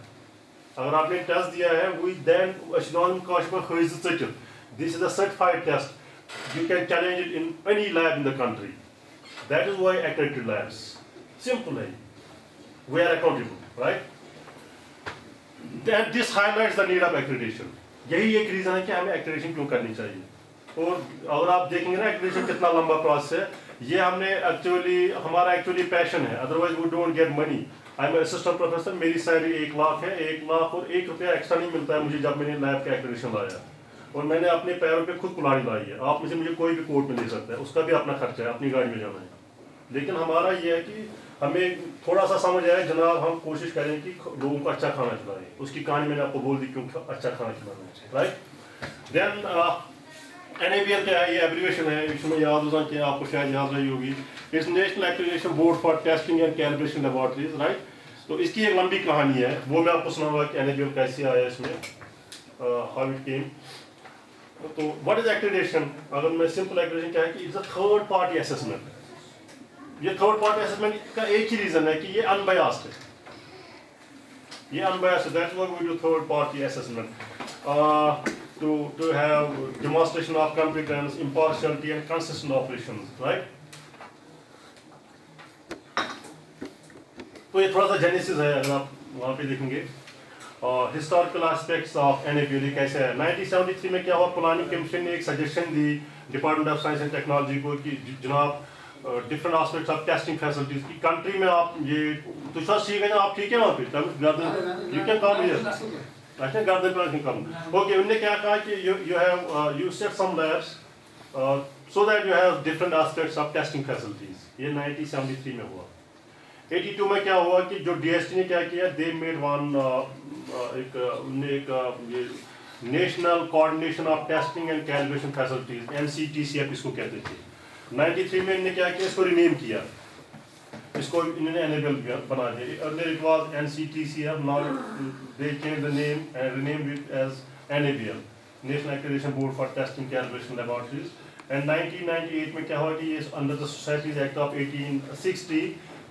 अगर आपने टेस्ट दिया है, we then this is a certified test, you can challenge it in any lab in the country. That is why accredited labs. Simple है, we are accountable, right? Then this highlights the need of accreditation. यही एक reason है कि हमें accreditation क्यों करनी चाहिए. और अगर आप देखेंगे ना accreditation कितना लंबा प्रोसेस है, ये हमने हमारा एक्चुअली पैशन है, otherwise we don't get money. I am assistant professor, मेरी सैलरी 1 लाख है, 1 लाख और 1 रुपया एक्स्ट्रा नहीं मिलता है मुझे जब मैंने लैब का accreditation लाया, और मैंने अपने पैरों पे खुद कुल्हाड़ी लाई है. आप मुझे कोई भी कोर्ट में ले सकता है, उसका भी अपना खर्चा है, अपनी गाड़ी में जाना है. लेकिन हमारा ये है कि हमें थोड़ा सा समझ आए जनाब, हम कोशिश करें कि लोगों को अच्छा खाना खिलाएं. उसकी कहानी मैंने आपको बोल दी क्यों अच्छा खाना खिलाना है, राइट? देन NABL क्या है? ये एब्रीविएशन है, इसमें याद होना चाहिए, आपको शायद याद रही होगी. It's national accreditation board for testing and calibration laboratories, right? तो इसकी एक लंबी कहानी है, वो मैं आपको सुनाऊंगा कि NABL कैसे आया इसमें, हाउ इट केम. तो व्हाट इज एक्रेडिटेशन? अगर मैं सिंपल एक्रेडिटेशन क्या है कि it's a third party assessment. ये थर्ड पार्टी असेसमेंट का एक ही रीजन है कि ये अनबायस्ड है, ये अनबायस्ड है. That's why we do third party assessment to have demonstration of competence, impartiality and consistent operations, right? तो ये थोड़ा सा जेनेसिस है, अगर आप वहाँ पे देखेंगे. हिस्टोरिकल एस्पेक्ट्स ऑफ NABL कैसे है. 1973 में क्या हुआ, प्लानिंग कमीशन ने एक suggestion the department of science and technology को कि जनाब different aspects of testing facilities की कंट्री में आप ये तो सब ठीक है ना, आप ठीक है वहाँ पे, यू कैन कॉल हियर. अच्छा, गार्डन प्लानिंग कम. ओके, उन्होंने क्या कहा कि you set some labs so that you have different aspects of testing facilities. ये 1973 में हुआ. 82 में क्या हुआ कि जो DST ने क्या किया, they made one ये national coordination of testing and calibration facilities, NCTCF इसको कहते थे. 93 में इन्होंने क्या किया, इसको रिनेम किया, इसको इन्होंने NABL बना दिया. Earlier it was NCTCF, now they changed the name and renamed it as NABL, National Accreditation Board for Testing Calibration Laboratories. And 1998 में क्या हुआ कि ये under the Societies Act of 1860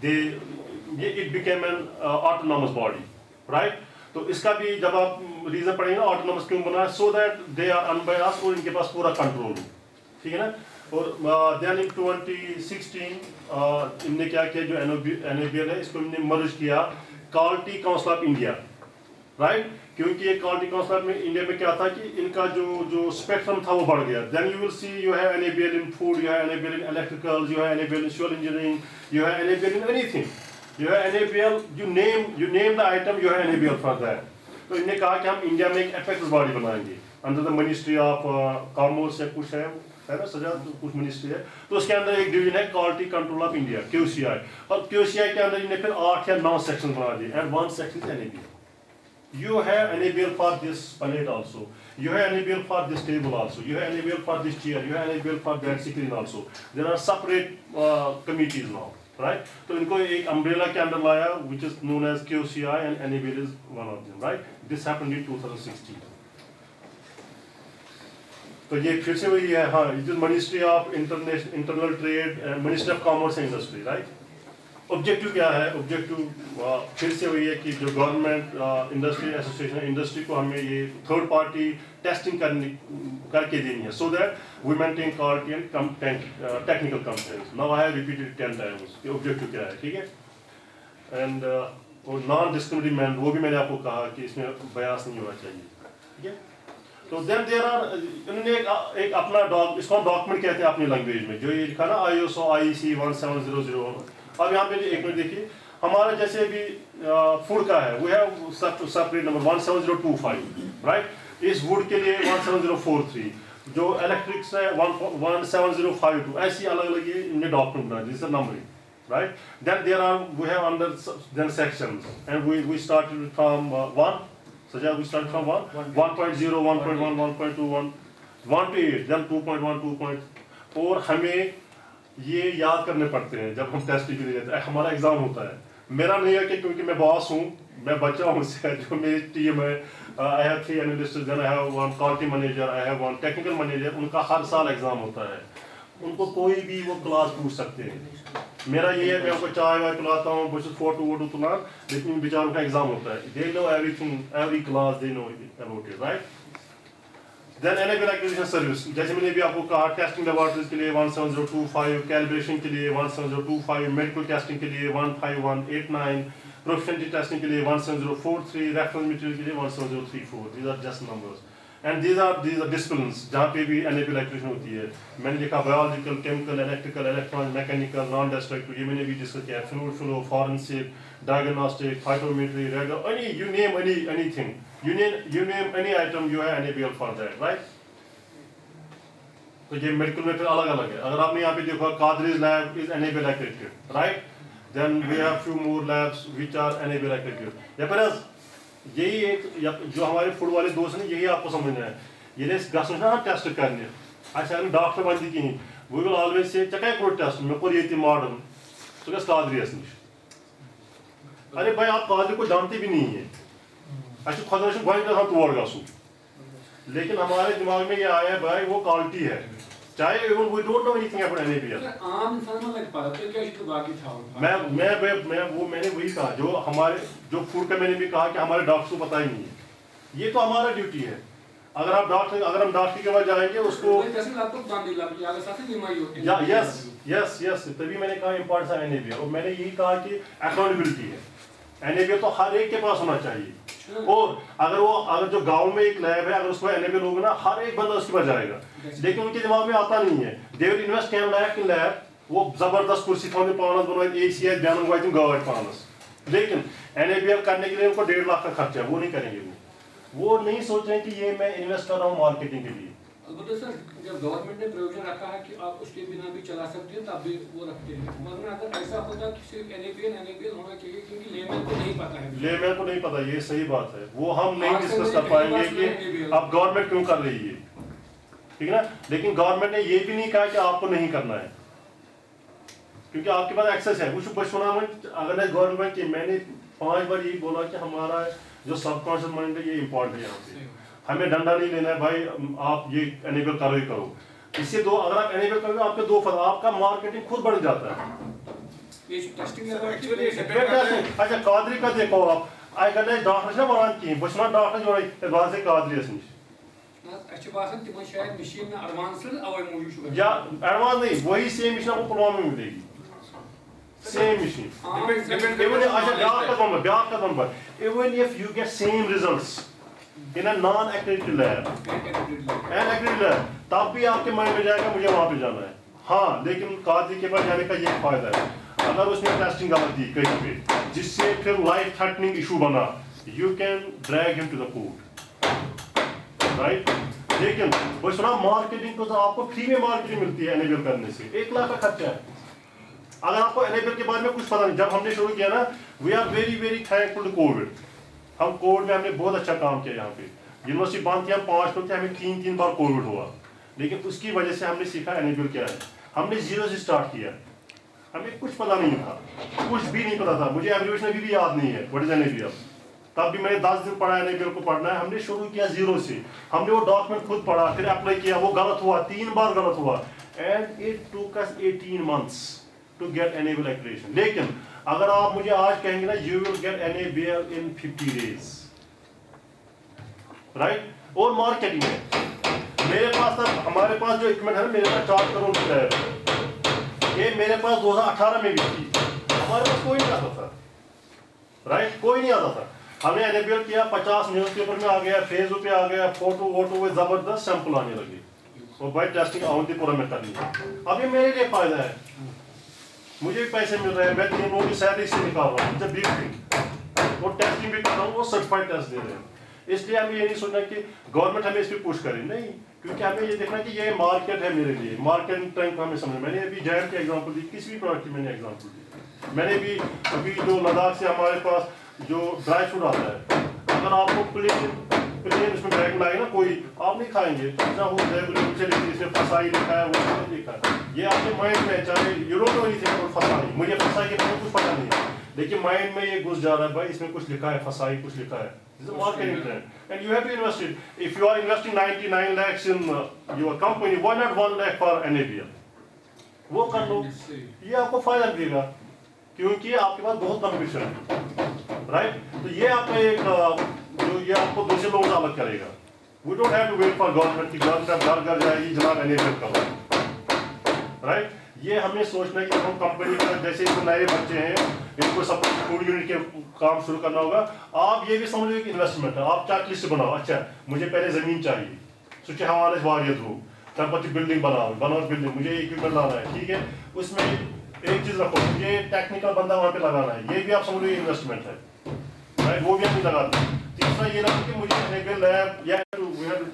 it became an autonomous body, right? तो इसका भी जब आप रीजन पढ़ेंगे ना autonomous क्यों बना, so that they are unbiased और इनके पास पूरा कंट्रोल हो, ठीक है ना. और then in 2016 इनने क्या किया, जो NABL है इसको इनने मर्ज किया quality council of India, right? क्योंकि ये क्वालिटी काउंसिल में इंडिया में क्या था कि इनका जो स्पेक्ट्रम था वो बढ़ गया. Then you will see you have NABL in food, you have NABL in electricals, you have NABL in civil engineering, you have NABL in anything, you have NABL, you name the item, you have NABL for that. तो इन्होंने कहा कि हम India में एक apex body बनाएंगे under the ministry of commerce या कुछ है ना सजा, कुछ मिनिस्ट्री है. तो उसके अंदर एक डिवीजन है quality control of India, QCI. और QCI के अंदर इन्हें फिर 8 या 9 सेक्शन बना दिए, and 1 section NABL. You have NABL for this planet also. You have enable for this table also. You have enable for this chair. You have enable for that screen also. There are separate committees now, right? So इनको एक umbrella के अंदर लाया, which is known as QCI, and enable is one of them, right? This happened in 2016. तो ये फिर से वही है, हाँ, it is Ministry of Internal Trade, Ministry of Commerce and Industry, right? Objective क्या है? ऑब्जेक्टिव फिर से वही है कि जो गवर्नमेंट इंडस्ट्री एसोसिएशन है, इंडस्ट्री को हमें ये थर्ड पार्टी टेस्टिंग करके देनी है, so that we maintain quality and technical complaints. Now I have repeated 10 times कि ऑब्जेक्टिव क्या है, ठीक है. एंड और नॉन डिस्क्रिमिनेटरी, वो भी मैंने आपको कहा कि इसमें बयास नहीं होना चाहिए, ठीक है. तो देन देयर आर, इन्होंने एक अपना इसको डॉक्यूमेंट कहते हैं अपनी लैंग्वेज में, जो ये लिखा ना ISO IEC 1700. अब यहाँ पे एक मिनट देखिए, हमारा जैसे भी फूड का है, वो है सेपरेट नंबर 17025, राइट. इस वुड के लिए 17043, जो इलेक्ट्रिक्स है 17052, ऐसी अलग अलग ये इनमें डॉक्यूमेंट बना, this is numbering, right. Then there are, we have under then sections, and we started from 1. सजा वी स्टार्ट फ्रॉम 1.0, 1.1, 1.2, 1 to 8, देन 2.1, 2. और हमें ये याद करने पड़ते हैं जब हम टेस्ट के लिए जाते हैं. हमारा एग्जाम होता है, मेरा नहीं है कि क्योंकि मैं बॉस हूँ, मैं बच्चा हूँ उससे, जो मेरी टीम है, I have 3 analysts, then I have 1 quality manager, I have 1 technical manager. उनका हर साल एग्जाम होता है, उनको कोई भी वो क्लास पूछ सकते हैं. मेरा ये है, मैं उनको चाय वाय पिलाता हूँ, बस फोटो वोटो तुलान, लेकिन बेचारों का एग्जाम होता है. They know everything, every class they know about it, right. Then enable acquisition service, जैसे मैंने भी आपको कहा, टेस्टिंग लेबोरेटरीज के लिए 17025, कैलिब्रेशन के लिए 17025, मेडिकल टेस्टिंग के लिए 15189, प्रोफिशिएंसी टेस्टिंग के लिए 17043, रेफरेंस मटेरियल के लिए 17034. these are just numbers, and these are disciplines जहाँ पे भी enable acquisition होती है. मैंने लिखा biological, chemical, electrical, electronic, mechanical, non destructive, ये मैंने भी डिस्कस किया. Fluid flow, forensic, diagnostic, phytometry, any you name anything, you name any item, you have enable for that, right. तो ये मेडिकल में फिर अलग अलग है. अगर आपने यहाँ पे देखा, Qadri's lab is enable accredited, right. Then we have few more labs which are enable accredited. या फिर यही एक जो हमारे फूड वाले दोस्त हैं, यही आपको समझना है. ये गसन ना टेस्ट करने, अच्छा अगर डॉक्टर बंदी कहीं, we will always say चका कोई टेस्ट में कोई ये मॉडर्न तो क्या कादरीज निश. अरे भाई आप कादरी को जानते भी नहीं है, अच्छा खुदा से भाई हम तोड़ गासू, लेकिन हमारे दिमाग में ये आया भाई वो क्वालिटी है, चाहे we don't know anything about NABL. आम इंसान में पता तो क्या इसको बाकी था. मैंने वही कहा, जो हमारे जो फूड का मैंने भी कहा कि हमारे डॉक्टर को पता ही नहीं है. ये तो हमारा ड्यूटी है. अगर हम डॉक्टर के पास जाएंगे उसको यस तभी मैंने कहा इम्पोर्टेंस ऑफ एनएबीएल. और मैंने यही कहा कि अकाउंटेबिलिटी है, एनएबीएल तो हर एक के पास होना चाहिए. और अगर जो गांव में एक लैब है, अगर उसको एनएबीएल होगा ना, हर एक बंदा उसके पास जाएगा, लेकिन उनके दिमाग में आता नहीं है. They will invest can lab in lab, वो जबरदस्त कुर्सी थोड़े पानस बनवाए, एसीएस बैन वाइज गाइड पानस, लेकिन एनएबीएल करने के लिए उनको 1.5 लाख का खर्चा है, वो नहीं करेंगे. वो नहीं सोच रहे कि ये मैं इन्वेस्ट कर रहा हूँ मार्केटिंग के लिए. अलबत्ता सर, जब गवर्नमेंट ने प्रोविजन रखा है कि आप उसके बिना भी चला सकते हैं, तब भी वो रखते हैं. वरना अगर ऐसा होता कि सिर्फ एनएबीएल होना चाहिए, क्योंकि लेमैन को नहीं पता है. लेमैन को नहीं पता, ये सही बात है. वो हम नहीं डिस्कस कर पाएंगे कि अब गवर्नमेंट क्यों कर रही है, ठीक है ना. लेकिन गवर्नमेंट ने ये भी नहीं कहा कि आपको नहीं करना है, क्योंकि आपके पास एक्सेस है. कुछ बचपना में अगर गवर्नमेंट की, मैंने 5 बार यही बोला कि हमारा जो सबकॉन्शियस माइंड है ये इंपॉर्टेंट है. यहाँ पे हमें डंडा नहीं लेना है भाई, आप ये एनेबल करो ही करो. इससे दो, अगर आप एनेबल करोगे आपके दो फायदा, आपका मार्केटिंग खुद बढ़ जाता है. अच्छा कादरी का देखो आप, आई करना डॉक्टर ना बनान की बचना डॉक्टर जो बात से कादरी है अच्छी बात है. तिमन शायद मशीन में एडवांस अवे मूवी या एडवांस नहीं, वही सेम मशीन आपको पुलवामा में मिलेगी, same machine. Even if you get same results in a non-accredited lab, तब भी आपके माइंड में जाएगा मुझे वहाँ पे जाना है. हाँ, लेकिन कादी के पास जाने का ये फायदा है, अगर उसने टेस्टिंग गलत दी कहीं पे, जिससे फिर लाइफ थ्रेटनिंग इशू बना, you can drag him to the court, right? लेकिन वो सुना मार्केटिंग को तो आपको फ्री में मार्केटिंग मिलती है एनेबल करने से, 1 लाख का खर्चा है. अगर आपको एनेबल के बारे में कुछ पता नहीं, जब हमने शुरू किया ना, we are very very thankful to Covid. हम कोविड में हमने बहुत अच्छा काम किया यहाँ पे. यूनिवर्सिटी बंद थी, हम 5 लोग थे, हमें 3 बार कोविड हुआ, लेकिन उसकी वजह से हमने सीखा एनेबल क्या है। हमने 0 से स्टार्ट किया, हमें कुछ पता नहीं था, कुछ भी नहीं पता था, मुझे एब्रिविएशन अभी भी याद नहीं है व्हाट इज एनेबल। तब भी मैंने 10 दिन पढ़ा एनेबल को पढ़ना है, हमने शुरू किया 0 से, हमने वो डॉक्यूमेंट खुद पढ़ा, फिर अप्लाई किया, वो गलत हुआ, 3 बार गलत हुआ, and it took us 18 months to get NABL accreditation. लेकिन अगर आप मुझे आज कहेंगे ना you will get NABL in 50 days, right. और मार्केटिंग है, मेरे पास तक हमारे पास जो इक्विपमेंट है, मेरे पास 4 करोड़ की टायर है, ये मेरे पास 2018 में भी थी, हमारे पास कोई नहीं आता था, राइट, कोई नहीं आता था। हमने एनेबल किया, 50 न्यूज़पेपर में आ गया, फेसबुक पे आ गया, फोटो वोटो में जबरदस्त सैंपल आने लगे, और बाई टेस्टिंग अवंतीपुरा में करनी है। अब ये मेरे लिए फायदा है, मुझे भी पैसे मिल रहे हैं, मैं 3 लोगों की सैलरी से निकाल रहा हूँ, बिग थिंग, और टेस्टिंग भी कर रहा हूँ, वो सर्टिफाइड टेस्ट दे रहे हैं। इसलिए हमें ये नहीं सोचना कि गवर्नमेंट हमें इस पर पुश करे, नहीं, क्योंकि हमें ये देखना कि ये मार्केट है मेरे लिए, मार्केट टाइम को हमें समझ। मैंने अभी जैम की एग्जांपल दी, किसी भी प्रोडक्ट की मैंने एग्जांपल दी, मैंने भी अभी जो लद्दाख से हमारे पास जो ड्राई फ्रूट आता है, अगर आपको प्लेन उसमें बैग लाए ना कोई, आप नहीं खाएंगे, ना वो लेकिन इसमें फसाई लिखा है, वो नहीं लिखा है, ये आपके माइंड में, चाहे यूरो में नहीं थे, फसाई, मुझे फसाई के कुछ पता नहीं है, लेकिन माइंड में ये घुस जा रहा है, भाई इसमें कुछ लिखा है, फसाई कुछ लिखा है। This is a marketing trend, and you have to invest it. If you are investing 99 lakhs in your company, why not 1 lakh for NABL? वो कर लो, ये आपको फायदा देगा, क्योंकि आपके पास बहुत कंपटीशन है, राइट। तो ये आपका एक जो ये आपको दूसरे लोगों से अलग करेगा। We don't have to wait for government की गवर्नमेंट घर जाएगी जनाब NABL करो, राइट। ये हमें सोचना है कि हम कंपनी का, जैसे जो नए बच्चे हैं, इनको सब फूड यूनिट के काम शुरू करना होगा, आप ये भी समझो कि इन्वेस्टमेंट है, आप चेक लिस्ट बनाओ, अच्छा मुझे पहले ज़मीन चाहिए, सोचे हमारे वारियत हो, तब बच्चे बिल्डिंग बनाओ बिल्डिंग, मुझे इक्विपमेंट लाना है, ठीक है, उसमें एक चीज़ रखो, मुझे टेक्निकल बंदा वहाँ पे लगाना है, ये भी आप समझो इन्वेस्टमेंट है, राइट, वो भी हम नहीं लगाते। तीसरा ये रखो कि मुझे एनेबल लैब या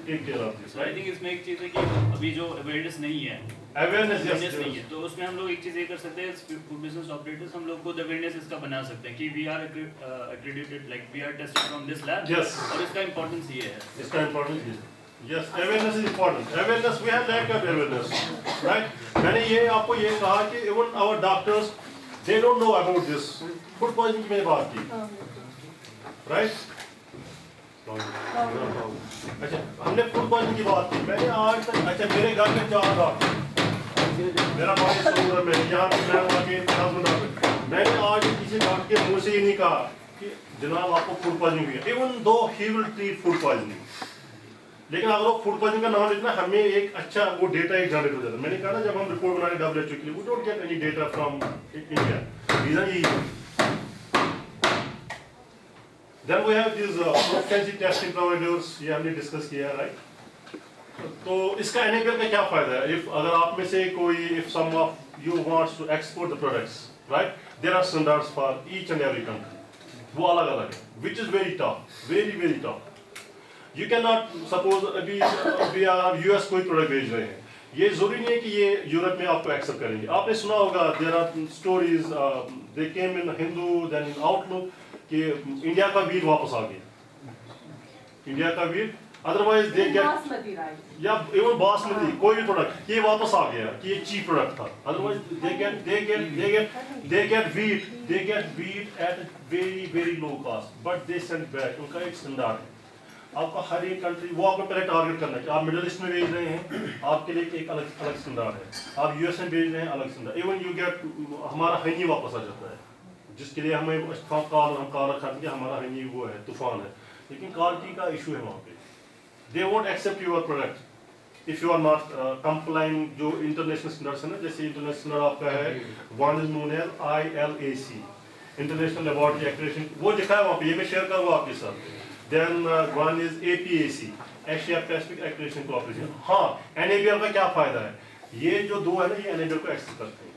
take care of this. I think इसमें एक चीज़ है कि अभी जो अवेयरनेस नहीं है, अवेयरनेस नहीं है, तो उसमें हम लोग एक चीज़ ये कर सकते हैं, फूड बिजनेस ऑपरेटर्स हम लोग खुद अवेयरनेस इसका बना सकते हैं कि we are accredited, like we are tested from this lab, और इसका इंपॉर्टेंस ये है, इसका importance Yes, awareness is important. Awareness, we have lack of awareness, right? मैंने ये आपको ये कहा कि even our doctors, they don't know about this. Food poisoning की मैंने बात की, right? अच्छा, हमने फूड पॉइजनिंग की बात की, मैंने आज तक, अच्छा मेरे घर में 4 डॉक्टर, मेरा भाई सोनपुर में, यहाँ पे मैं आगे मैंने आज किसी डॉक्टर के मुँह से ही नहीं कहा कि जनाब आपको फूड पॉइजनिंग हुई है, even though he will treat food poisoning. लेकिन अगर वो फूड पॉइजनिंग का नाम लेना, हमें एक अच्छा वो डेटा एक जनरेट हो जाता है। मैंने कहा ना जब हम रिपोर्ट बना रहे WHO के लिए, we don't get any data from India. Reason यही है। Then we have these frequency testing providers, ये हमने डिस्कस किया है, राइट। तो इसका एनेबल का क्या फायदा है? If अगर आप में से कोई, if some of you wants to export the products, right? There are standards for each and every country. वो अलग अलग है, which is very tough, very tough. You cannot suppose अभी आप US कोई प्रोडक्ट भेज रहे हैं, ये जरूरी नहीं है कि ये यूरोप में आपको एक्सेप्ट करेंगे। आपने सुना होगा there are stories they came in Hindu then in Outlook कि इंडिया का वीट वापस आ गया, इंडिया का वीट, अदरवाइज दे गेट या इवन बासमती कोई भी प्रोडक्ट ये वापस आ गया कि ये चीप प्रोडक्ट था, otherwise they get wheat at very low cost but they send back, उनका एक स्टैंडर्ड है। आपका हर एक कंट्री वो आपको पहले टारगेट करना है कि आप मिडिल ईस्ट में भेज रहे हैं, आपके लिए एक अलग स्टैंडर्ड है, आप यूएस में भेज रहे हैं अलग स्टैंडर्ड, इवन यू गेट हमारा हनी वापस आ जाता है, जिसके लिए हमें हम कार रखा कि हमारा हनी वो है तूफान है, लेकिन क्वालिटी का इशू है वहाँ पे, they won't accept your product if you are not complying जो इंटरनेशनल स्टैंडर्ड्स है ना, जैसे इंटरनेशनल आपका है one is known as ILAC international laboratory accreditation, वो लिखा है वहाँ पे, ये मैं शेयर करूँगा आपके साथ। Then one is APAC, Asia Pacific Accreditation Corporation. हाँ, NABL का क्या फायदा है? ये जो दो है ना, ये NABL को एक्सेस करते हैं,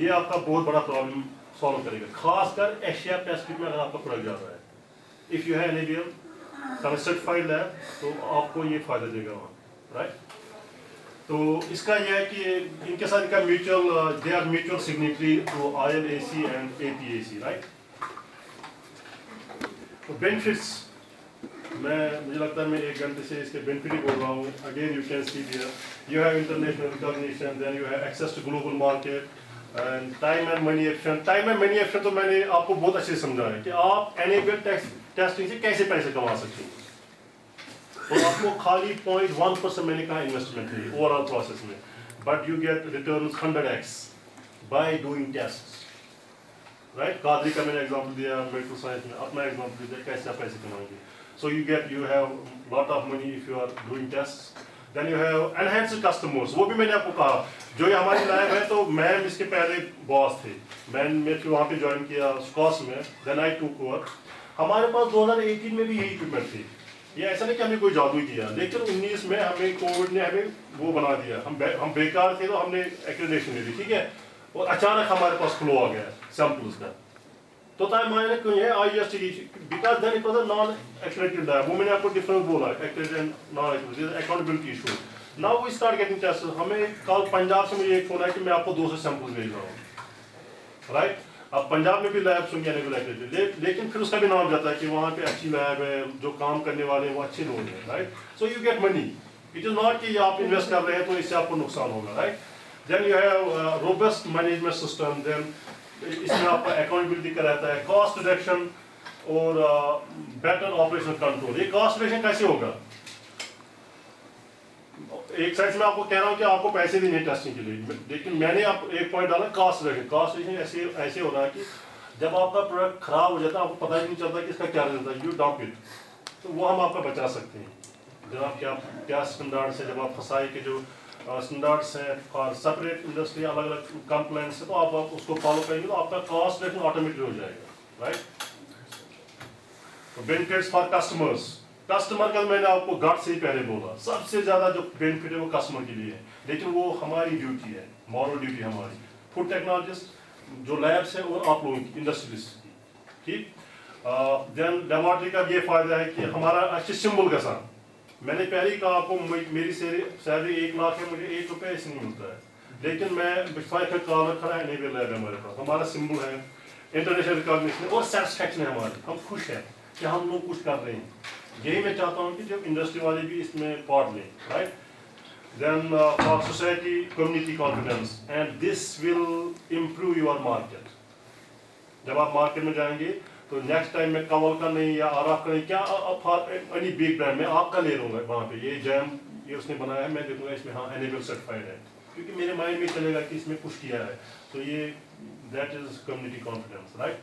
ये आपका बहुत बड़ा प्रॉब्लम सॉल्व करेगा, खासकर एशिया पैसिफिक में अगर आपका प्रोडक्ट जा रहा है। इफ यू है NABL का सर्टिफाइड लैब तो आपको ये फायदा देगा वहाँ, राइट। तो इसका यह है कि इनके साथ इनका mutual, they are mutual signatory to ILAC and APAC, right. Benefits مجھے لگتا ہے میں 1 گھنٹے سے اس کے بینیفٹ ہی بول رہا ہوں. Again you can see there you have international recognition, then you have access to global market and time and money efficient. Time and money efficient تو میں نے آپ کو بہت اچھے سے سمجھایا کہ آپ انیبل ٹیسٹنگ سے کیسے پیسے کما سکتے ہیں. اور آپ کو خالی 0.1% میں نے کہا انویسٹمنٹ ہے اوور آل پروسیس میں, but you get returns 100x by doing test. Right, Qadri کا میں نے ایگزامپل دیا, میڈیکل سائنس میں اپنا ایگزامپل دیا کیسے آپ پیسے کمائیں گے. So you have lot of money if you are doing tests. Then you have enhanced customers. وہ بھی میں نے آپ کو کہا جو یہ ہماری لائب ہے تو میم اس کے پہلے باس تھے. میں پھر وہاں پہ جوائن کیا اسکاس میں, دین آئی ٹوک اوور. ہمارے پاس 2018 میں بھی یہی اکوپمنٹ تھی. یہ ایسا نہیں کہ ہمیں کوئی جادو کیا, لیکن 19 میں ہمیں کووڈ نے ہمیں وہ بنا دیا. ہم بیکار تھے تو ہم نے ایکریڈیشن لے لی, ٹھیک ہے, اور اچانک ہمارے پاس فلو آ گیا سیمپلز کا. تو میں نے کہا ہے IUST because then it was a non accredited lab. وہ میں نے آپ کو ڈفرنس بولا, accredited and non accredited, accountability issue. Now we start getting test. ہمیں کل پنجاب سے مجھے ایک فون ہے کہ میں آپ کو 200 سیمپلز بھیج رہا ہوں. رائٹ, اب پنجاب میں بھی لیب سن کے لیکن پھر اس کا بھی نام جاتا ہے کہ وہاں پہ اچھی لیب ہے, جو کام کرنے والے ہیں وہ اچھے لوگ ہیں. Right, so you get money. It is not کہ آپ انویسٹ کر رہے ہیں تو اس سے آپ کو نقصان ہوگا. Right, then you have robust management system. دین اس میں آپ کا اکاؤنٹیبلٹی کا رہتا ہے, کاسٹ ریڈکشن اور بیٹر آپریشن کنٹرول. یہ کاسٹ ریڈکشن کیسے ہوگا؟ ایک سائڈ میں آپ کو کہہ رہا ہوں کہ آپ کو پیسے دینے ٹیسٹنگ کے لیے, لیکن میں نے آپ ایک پوائنٹ ڈالا کاسٹ ریڈکشن. کاسٹ ریڈکشن ایسے ہو رہا ہے کہ جب آپ کا پروڈکٹ خراب ہو جاتا ہے آپ کو پتہ ہی نہیں چلتا کہ اس کا کیا ریزلٹ ہے, یو ڈمپ اٹ. تو وہ ہم آپ کا بچا سکتے ہیں. جب آپ کیا اسٹینڈرڈس ہیں, جب آپ فسائی کے جو اسٹینڈرڈس ہیں اور سپریٹ انڈسٹری الگ الگ کمپلینٹس ہیں تو آپ اس کو فالو کریں گے تو آپ کا کاسٹ ریڈکشن آٹومیٹکلی ہو جائے گا. Right, benefits for customers. Customer کا میں نے آپ کو گٹ سے ہی پہلے بولا, سب سے زیادہ جو بینیفٹ ہے وہ کسٹمر کے لیے ہے, لیکن وہ ہماری ڈیوٹی ہے, مورل ڈیوٹی ہماری. فوڈ ٹیکنالوجسٹ جو لیبس ہیں اور آپ لوگوں کی انڈسٹریز کی, ٹھیک. دین لیبارٹری کا یہ فائدہ ہے کہ ہمارا اچھے سمبل کا ساتھ. میں نے پہلے ہی کہا آپ کو میری سیلری 1 لاکھ ہے, مجھے 1 روپے ایسے نہیں ملتا ہے, لیکن میں بفائر کالر کھڑا ہے انیبل لیب ہے ہمارے پاس. ہمارا سمبل ہے, انٹرنیشنل ریکگنیشن اور سیٹسفیکشن ہے ہماری. ہم خوش ہیں کہ ہم لوگ کچھ کر رہے ہیں. یہی میں چاہتا ہوں کہ جب انڈسٹری والے بھی اس میں پارٹ لیں. Right, then for society community confidence and this will improve your market. جب آپ مارکیٹ میں جائیں گے تو نیکسٹ ٹائم میں کول کا نہیں یا آراف کا نہیں, کیا اینی بگ برانڈ میں آپ کا لے رہا ہوں وہاں پہ. یہ جیم یہ اس نے بنایا ہے, میں دیکھوں گا اس میں ہاں انیبل سرٹیفائڈ ہے, کیونکہ میرے مائنڈ میں چلے گا کہ اس میں کچھ کیا ہے. تو یہ that is community confidence. Right,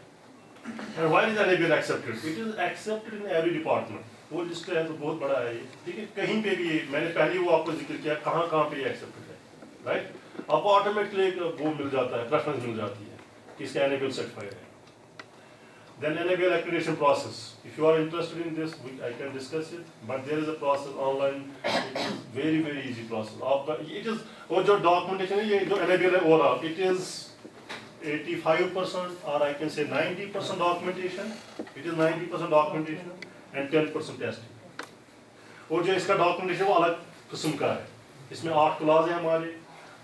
and why is NABL accepted? It is accepted in every department. وہ لسٹ ہے تو بہت بڑا ہے یہ, ٹھیک ہے. کہیں پہ بھی میں نے پہلے وہ آپ کو ذکر کیا کہاں کہاں پہ یہ ایکسیپٹڈ ہے. رائٹ, آپ کو آٹومیٹکلی ایک وہ مل جاتا ہے, پریفرنس مل جاتی ہے کہ اس کا انیبل سرٹیفائڈ ہے. Then enable accreditation process. If you are interested in this, I can discuss it. But there is a process online. It is very easy process. It is और जो documentation है ये जो enable है overall, it is 85% or I can say 90% documentation. It is 90% documentation and 10% testing. और जो इसका documentation वो अलग किस्म का है. इसमें 8 क्लास है हमारे,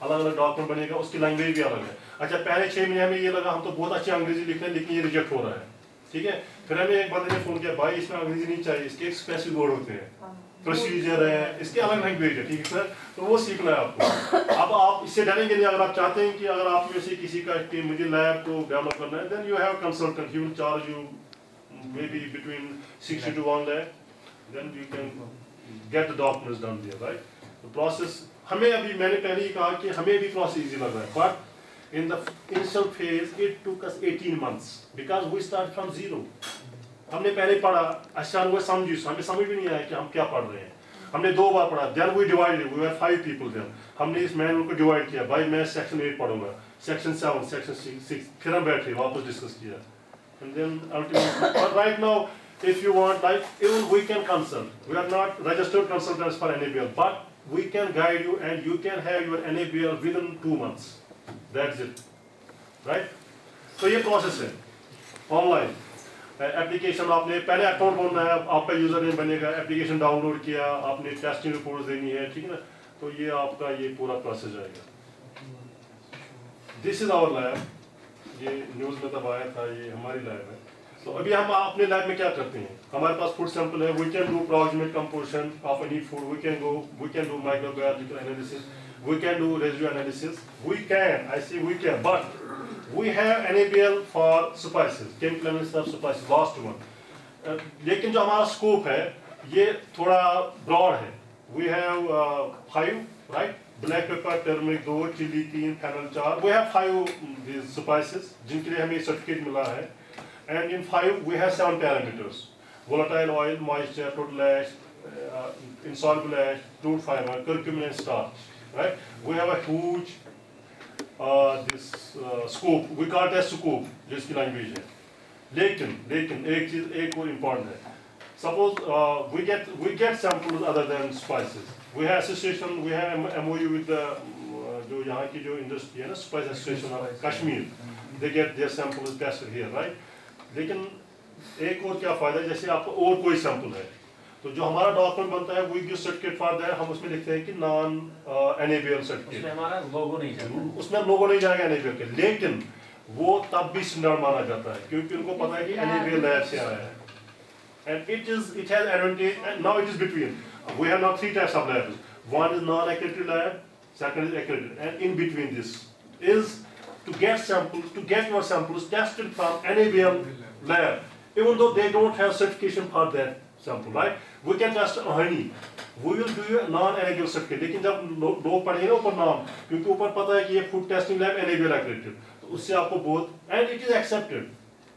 अलग अलग डॉक्यूमेंट बनेगा, उसकी लैंग्वेज भी अलग है. अच्छा, पहले 6 महीने हमें ये लगा हम तो बहुत अच्छी अंग्रेजी लिख रहे हैं लेकिन ये रिजेक्ट हो रहा है. ٹھیک ہے, پھر ہمیں ایک بندے نے فون کیا, بھائی اس میں انگریزی نہیں چاہیے, اس کے ایک اسپیسیفک ورڈ ہوتے ہیں, پروسیجر ہے, اس کے الگ لینگویج ہے. ٹھیک ہے سر, تو وہ سیکھنا ہے آپ کو. اب آپ اس سے ڈریں گے نہیں. اگر آپ چاہتے ہیں کہ اگر آپ میں سے کسی کا کہ مجھے لیب کو ڈیولپ کرنا ہے, then you have consultant, he will charge you may be between 60 to 1 lakh, then you can get the documents done there. Right, تو پروسیس ہمیں ابھی میں نے پہلے ہی کہا کہ ہمیں بھی پروسیس ایزی لگ رہا ہے, but in the initial phase it took us 18 months because we started from zero. ہم نے پہلے پڑھا, اچھا وہ سمجھی, ہمیں سمجھ بھی نہیں آیا کہ ہم کیا پڑھ رہے ہیں. ہم نے 2 بار پڑھا, دین وی divide, we were 5 people then. ہم نے اس مینول کو ڈیوائڈ کیا, بھائی میں سیکشن 8 پڑھوں گا, سیکشن 7, سیکشن 6, پھر ہم بیٹھے واپس ڈسکس کیا. And then ultimately, but right now if you want, like even we can consult. We are not registered consultants for NABL, but we can guide you and you can have your NABL within 2 months. That's it. Right? تو یہ process ہے on line. Application آپ نے پہلے account بننا ہے, آپ کا یوزر نیم بنے گا, اپلیکیشن ڈاؤن لوڈ کیا, آپ نے ٹیسٹنگ رپورٹ دینی ہے, ٹھیک ہے نا. تو یہ آپ کا یہ پورا پروسیس جائے گا. دس از آور لیب. یہ نیوز میں تب آیا تھا, یہ ہماری لیب ہے. تو ابھی ہم اپنے لیب میں کیا کرتے ہیں, ہمارے پاس فوڈ سیمپل ہے, we can do proximate composition of any food, we can do micro biological analysis, we can do residue analysis, I say we can, but we have NABL for spices, chemical analysis of spices, last one. لیکن جو ہمارا scope ہے یہ تھوڑا broad ہے. We have 5, right? Black pepper, turmeric 2, chili 3, fennel 4. We have 5 these spices جن کے لیے ہمیں certificate ملا ہے. And in 5 we have 7 parameters: volatile oil, moisture, total ash, insoluble ash, crude fiber, curcumin and starch. Right? We have a huge scope. We call it a scope, جس کی language ہے. لیکن ایک اور important ہے. Suppose we get samples other than spices. We have association, we have MOU with the جو یہاں کی جو industry ہے نا, Spice Association of Kashmir. They get their samples tested here, right? لیکن ایک اور کیا فائدہ ہے, جیسے آپ کو اور کوئی sample ہے تو جو ہمارا ڈاکومنٹ بنتا ہے وی گیو سرٹیفکیٹ فار دیٹ, ہم اس میں لکھتے ہیں کہ نان انیبل سرٹیفکیٹ, اس میں ہمارا لوگو نہیں جائے گا, اس میں لوگو نہیں جائے گا انیبل کے, لیکن وہ تب بھی اسٹینڈرڈ مانا جاتا ہے کیونکہ ان کو پتا ہے کہ انیبل لیب سے آیا ہے. And it has advantage, and now it is between. We have now 3 types of labs. One is non-accredited lab, second is accredited, and in between this is to get your samples tested from NABL lab, even though they don't have certification for that sample, right? We can test honey. We will do a non-NABL certificate. لیکن جب لوگ پڑھیں گے نا اوپر نام, کیونکہ اوپر پتا ہے کہ یہ food testing lab NABL accredited, تو اس سے آپ کو بہت, and it is accepted.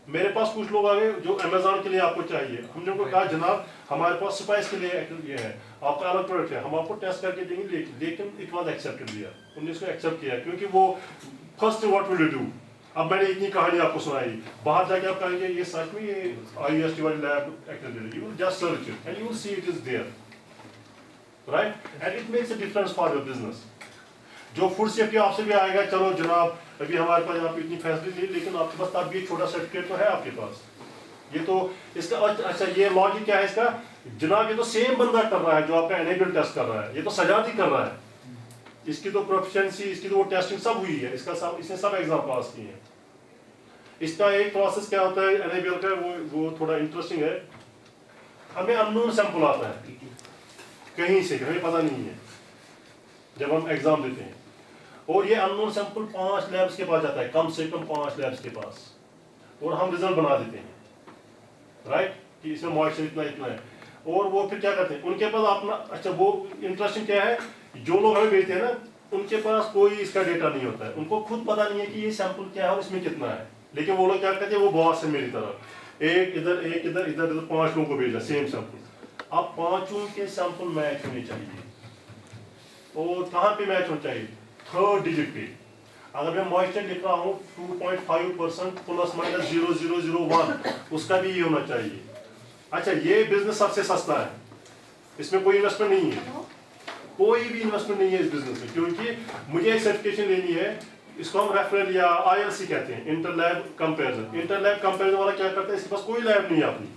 میرے پاس کچھ لوگ آگے جو امیزون کے لیے آپ کو چاہیے, ہم نے ان کو کہا جناب ہمارے پاس سپائس کے لیے یہ ہے, آپ کا الگ پروڈکٹ ہے, ہم آپ کو ٹیسٹ کر کے دیں گے, لیکن اٹ واز ایکسیپٹڈ دیا, انہوں نے اس کو ایکسیپٹ کیا کیونکہ وہ first what will you do. اب میں نے اتنی کہانی آپ کو سنائی, باہر جا کے آپ کہیں گے یہ سچ میں یہ IUST والی lab accredited, you will just search it and you will see it is there, right, and it makes a difference for your business. جو فوڈ سیفٹی آپ سے بھی آئے گا, چلو جناب ابھی ہمارے پاس یہاں پہ اتنی فیسلٹی نہیں, لیکن آپ کے پاس اب بھی ایک چھوٹا سرٹیفکیٹ تو ہے آپ کے پاس. یہ تو اس کا اچھا یہ لاجک کیا ہے اس کا, جناب یہ تو سیم بندہ کر رہا ہے جو آپ کا انیبل ٹیسٹ کر رہا ہے, یہ تو سجاد ہی کر رہا ہے, اس کی تو پروفیشنسی, اس کی تو وہ ٹیسٹنگ سب ہوئی ہے, اس نے سب ایگزام پاس کیے ہیں. اس کا ایک پروسیس کیا ہوتا ہے انیبل کا, وہ تھوڑا انٹرسٹنگ ہے. ہمیں اننون سیمپل آتا ہے کہیں سے, ہمیں پتہ نہیں ہے جب ہم ایگزام دیتے ہیں, اور یہ اننون سیمپل 5 لیبس کے پاس جاتا ہے, کم سے کم 5 لیبس کے پاس, اور ہم رزلٹ بنا دیتے ہیں, رائٹ, کہ اس میں موائسچر اتنا ہے, اور وہ پھر کیا کرتے ہیں ان کے پاس اپنا. اچھا وہ انٹرسٹنگ کیا ہے, جو لوگ ہمیں بھیجتے ہیں نا ان کے پاس کوئی اس کا ڈیٹا نہیں ہوتا ہے, ان کو خود پتہ نہیں ہے کہ یہ سیمپل کیا ہے اور اس میں کتنا ہے, لیکن وہ لوگ کیا کرتے ہیں, وہ باس ہے میری طرف, ایک ادھر 5 لوگوں کو بھیجا سیم سیمپل. اب 5 کے سیمپل میچ ہونے چاہیے, اور کہاں پہ میچ ہونا چاہیے, 3rd ڈیجٹ پہ. اگر میں موائسچر لکھ رہا ہوں 2.5% پلس مائنس 0.001, اس کا بھی یہ ہونا چاہیے. اچھا یہ بزنس سب سے سستا ہے, اس میں کوئی انویسٹمنٹ نہیں ہے, کوئی بھی انویسٹمنٹ نہیں ہے اس بزنس میں, کیونکہ مجھے ایک سرٹیفکیشن لینی ہے, اس کو ہم ریفرل یا ILC کہتے ہیں, inter lab comparison. Inter lab comparison والا کیا کرتا ہے, اس کے پاس کوئی لیب نہیں ہے اپنی,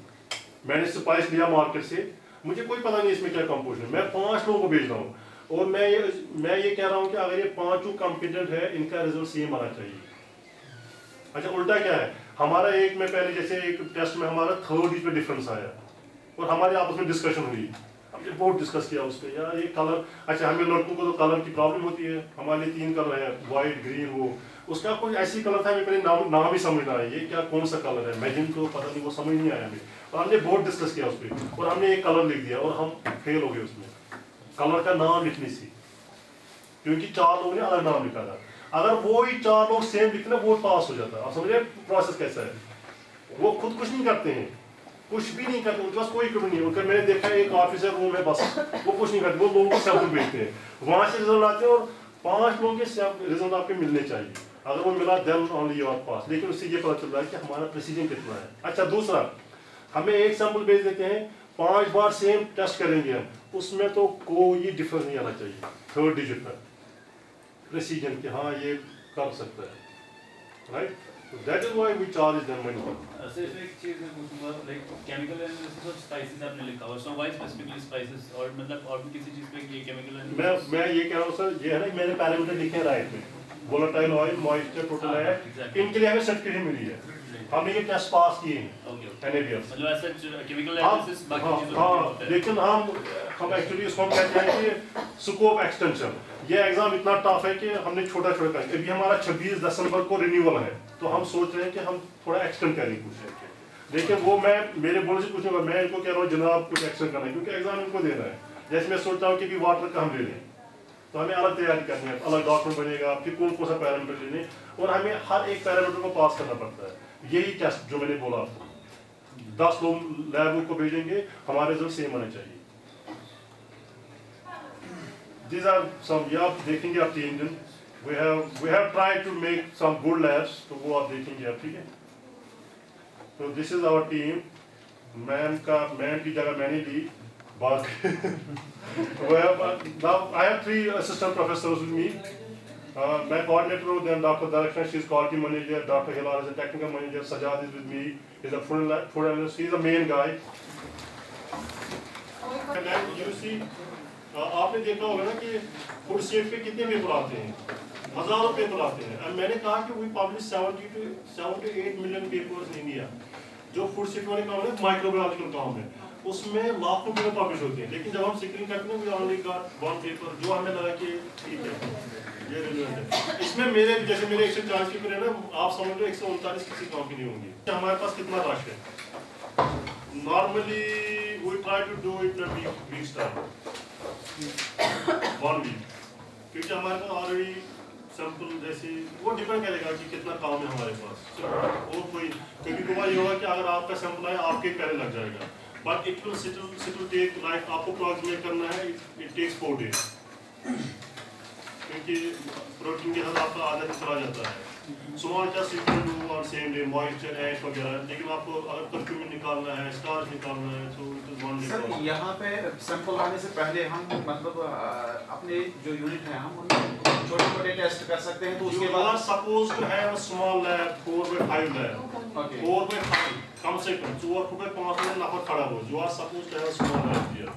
میں نے سپائس لیا مارکیٹ سے, مجھے کوئی پتہ نہیں اس میں کیا کمپوزیشن ہے, میں 5 لوگوں کو بھیج رہا ہوں, اور میں یہ کہہ رہا ہوں کہ اگر یہ 5 کمپیٹنٹ ہے, ان کا ریزلٹ سیم آنا چاہیے. اچھا الٹا کیا ہے, ہمارا ایک میں پہلے جیسے ایک ٹیسٹ میں ہمارا 3rd پہ ڈفرینس آیا, اور ہمارے آپس میں ڈسکشن ہوئی, ہم نے بہت ڈسکس کیا اس پہ, یار یہ کلر, اچھا ہمیں لڑکوں کو تو کلر کی پرابلم ہوتی ہے, ہمارے لیے 3 کلر ہے, وائٹ, گرین, وہ, اس کا کوئی ایسی کلر تھا ہمیں پہلے نام ہی سمجھ نہ آیا, یہ کیا کون سا کلر ہے, میجن تو پتہ نہیں, وہ سمجھ نہیں آیا ہمیں, اور ہم نے بہت ڈسکس کیا اس پہ, اور ہم نے ایک کلر لکھ دیا, اور ہم فیل ہو گئے اس میں کلر کا نام لکھنے سے, کیونکہ 4 لوگوں نے الگ نام لکھا تھا. اگر وہی 4 لوگ سیم لکھتے وہ پاس ہو جاتا. آپ سمجھ رہے پروسیس کیسا ہے, وہ خود کچھ نہیں کرتے ہیں, کچھ بھی نہیں کرتے, ان کے پاس کوئی کمی نہیں ہے. ان کا میں نے دیکھا ایک آفس ہے, روم ہے, بس وہ کچھ نہیں کرتے, وہ لوگوں کو سیمپل بھیجتے ہیں, وہاں سے رزلٹ آتے ہیں, اور 5 لوگوں کے رزلٹ آپ کے ملنے چاہیے. اگر وہ ملا then only you are pass, لیکن اس سے یہ پتہ چل رہا ہے کہ ہمارا پریسیجن کتنا ہے. اچھا دوسرا, ہمیں ایک سیمپل بھیج دیتے ہیں, 5 بار سیم ٹیسٹ کریں گے ہم, اس میں تو کوئی ڈفرنس نہیں آنا چاہیے 3rd ڈیجٹ پر پریسیجن کہ ہاں یہ کر سکتا ہے, right. That is why we charge them money. سر اس میں ایک چیز میں پوچھوں گا, لائک کیمیکل انالیسس اور اسپائسز آپ نے لکھا ہوا, سو وائی اسپیسیفکلی اسپائسز, اور مطلب اور بھی کسی چیز پہ یہ کیمیکل میں یہ کہہ رہا ہوں سر, یہ ہے نا میں نے پیرامیٹر لکھے ہیں رائٹ میں, volatile oil, moisture, total at, इनके लिए हमें सर्टिफिकेट मिली है, हमने ये टेस्ट पास किए हैं NADEEM। मतलब ऐसा केमिकल एनालिसिस बाकी चीजों में होता है। लेकिन हम एक्चुअली इसको हम कहते हैं कि स्कोप एक्सटेंशन। ये एग्जाम इतना टफ है कि हमने छोटा छोटा कर, अभी हमारा 26 दिसंबर को रिन्यूअल है, तो हम सोच रहे हैं कि हम थोड़ा एक्सटेंड करेंगे कुछ, लेकिन वो मैं मेरे बोलने से कुछ नहीं होगा, मैं इनको कह रहा हूँ जनाब कुछ एक्सटेंड करना है, क्योंकि एग्जाम इनको देना है। जैसे मैं सोचता हूँ कि वाटर का हम ले लें, तो हमें अलग तैयारी करनी है, अलग डॉक्यूमेंट बनेगा, फिर कौन कौन सा पैरामीटर लेने, और हमें हर एक पैरामीटर को पास करना पड़ता है। यही टेस्ट जो मैंने बोला, 10 लोग लैब को भेजेंगे, हमारे रिजल्ट सेम आने चाहिए। These are some, ये आप देखेंगे आप 3 दिन, we have tried to make some good labs, तो वो आप देखेंगे आप, ठीक है। तो this is our team, ma'am की जगह मैंने ली बात। Now I have 3 assistant professors with me. My coordinator, then Dr. Darshan, she is quality manager, Dr. Hilal is a technical manager, Sajad is with me, is a food analyst, he is the main guy. And then you see, आपने देखा होगा ना कि food safe पे कितने paper आते हैं, हजारों पेपर आते हैं। और मैंने कहा कि we publish 7 to 8 million papers in India। जो फूड सेफ्टी वाले काम है, माइक्रोबायोलॉजिकल काम है, उसमें लाखों पेपर पब्लिश होते हैं, लेकिन जब हम स्क्रीनिंग करते हैं, we only got 1 पेपर, जो हमें लगा कि ठीक है, ये रिलेवेंट है। इसमें मेरे 140 पेपर है ना, आप समझ लो 139 किसी काम की नहीं होंगी। हमारे पास कितना रश है? Normally we try to do it in a week's time, 1 week, क्योंकि हमारे पास ऑलरेडी सैंपल जैसे वो डिपेंड करेगा कि कितना काम है हमारे पास, और कोई क्योंकि ये होगा कि अगर आपका सैंपल आए आपके पहले लग जाएगा, but it will take like आपको अप्रॉक्सीमेट करना है, इट टेक्स 4 days, क्योंकि प्रोटीन के साथ आपका आधा दिन चला जाता है। Small test you can do on same day, moisture, ash वगैरह, लेकिन आपको अगर कर्क्यूमिन निकालना है, स्टार्च निकालना है, तो इट इज 1 day। सर यहाँ पे सैंपल आने से पहले हम मतलब अपने जो यूनिट है हम उनमें छोटे-छोटे टेस्ट कर सकते हैं, तो उसके बाद suppose to have a small lab 4/5 lab, 4/5 कम से कम 4/5 में नफर खड़ा हो, जो are suppose to have a small lab here,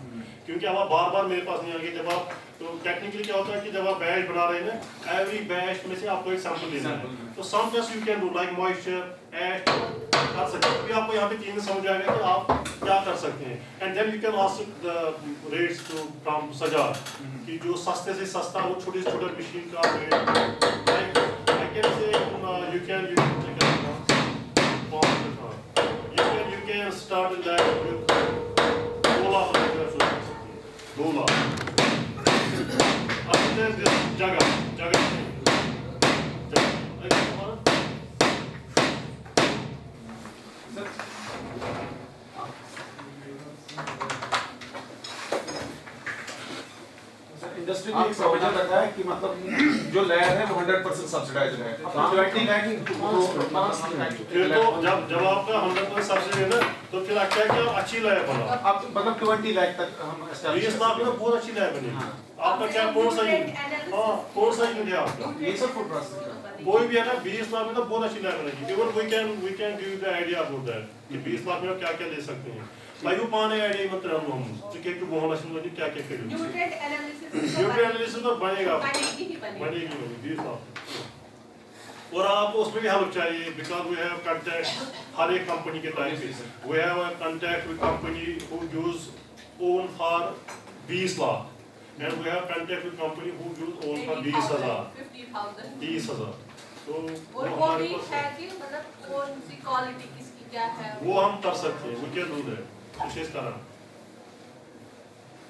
क्योंकि अब आप बार-बार मेरे पास नहीं आएंगे। जब आप तो टेक्निकली क्या होता है कि जब आप बैच बना रहे हैं ना, एवरी बैच में से आपको एक सैंपल लेना है, तो some test you can do like moisture, ash कर सकते हैं, क्योंकि आपको यहाँ पे 3 समझ आएगा कि आप क्या कर सकते हैं। And then you can ask the rates to from Sajjad कि जो सस्ते से सस्ता वो छोटी से छोटा मशीन का rate, like I can say you can start that with 2 lakh जगह इंडस्ट्री ने एक प्रोविजन रखा है कि मतलब जो लैब है वो 100% सब्सिडाइज्ड है, तो 20 लाख की फिर तो जब आपका 100% सब्सिडी है ना, तो फिर क्या कि आप अच्छी लैब बनाओ। आप मतलब 20 लाख तक हम एस्टैब्लिश 20 लाख में बहुत अच्छी लैब बनेगी। आपका क्या कौन सा यूनिट है आपका? ये सब फूड प्रोसेसिंग कोई भी है ना, 20 लाख में तो बहुत अच्छी लैब बनेगी। Even we can give the idea about that कि 20 लाख में क्या क्या ले सकते हैं। भाई वो पाने आइडिया मत रहो हम तो क्या कि बहुत अच्छी बनेगी, क्या क्या करेंगे। न्यूट्रिएंट एनालिसिस तो बनेगा, बनेगी 20 लाख। और आपको उसमें भी हेल्प चाहिए, बिकॉज वी हैव कॉन्टैक्ट हर एक कंपनी के टाइप से। We have a contact with company who use own for 20 lakh, and we have contact with company who use own for 20,000 30,000। तो वो भी है कि मतलब कौन सी क्वालिटी किसकी क्या है वो हम कर सकते हैं, वी कैन डू दैट, विशेष कारण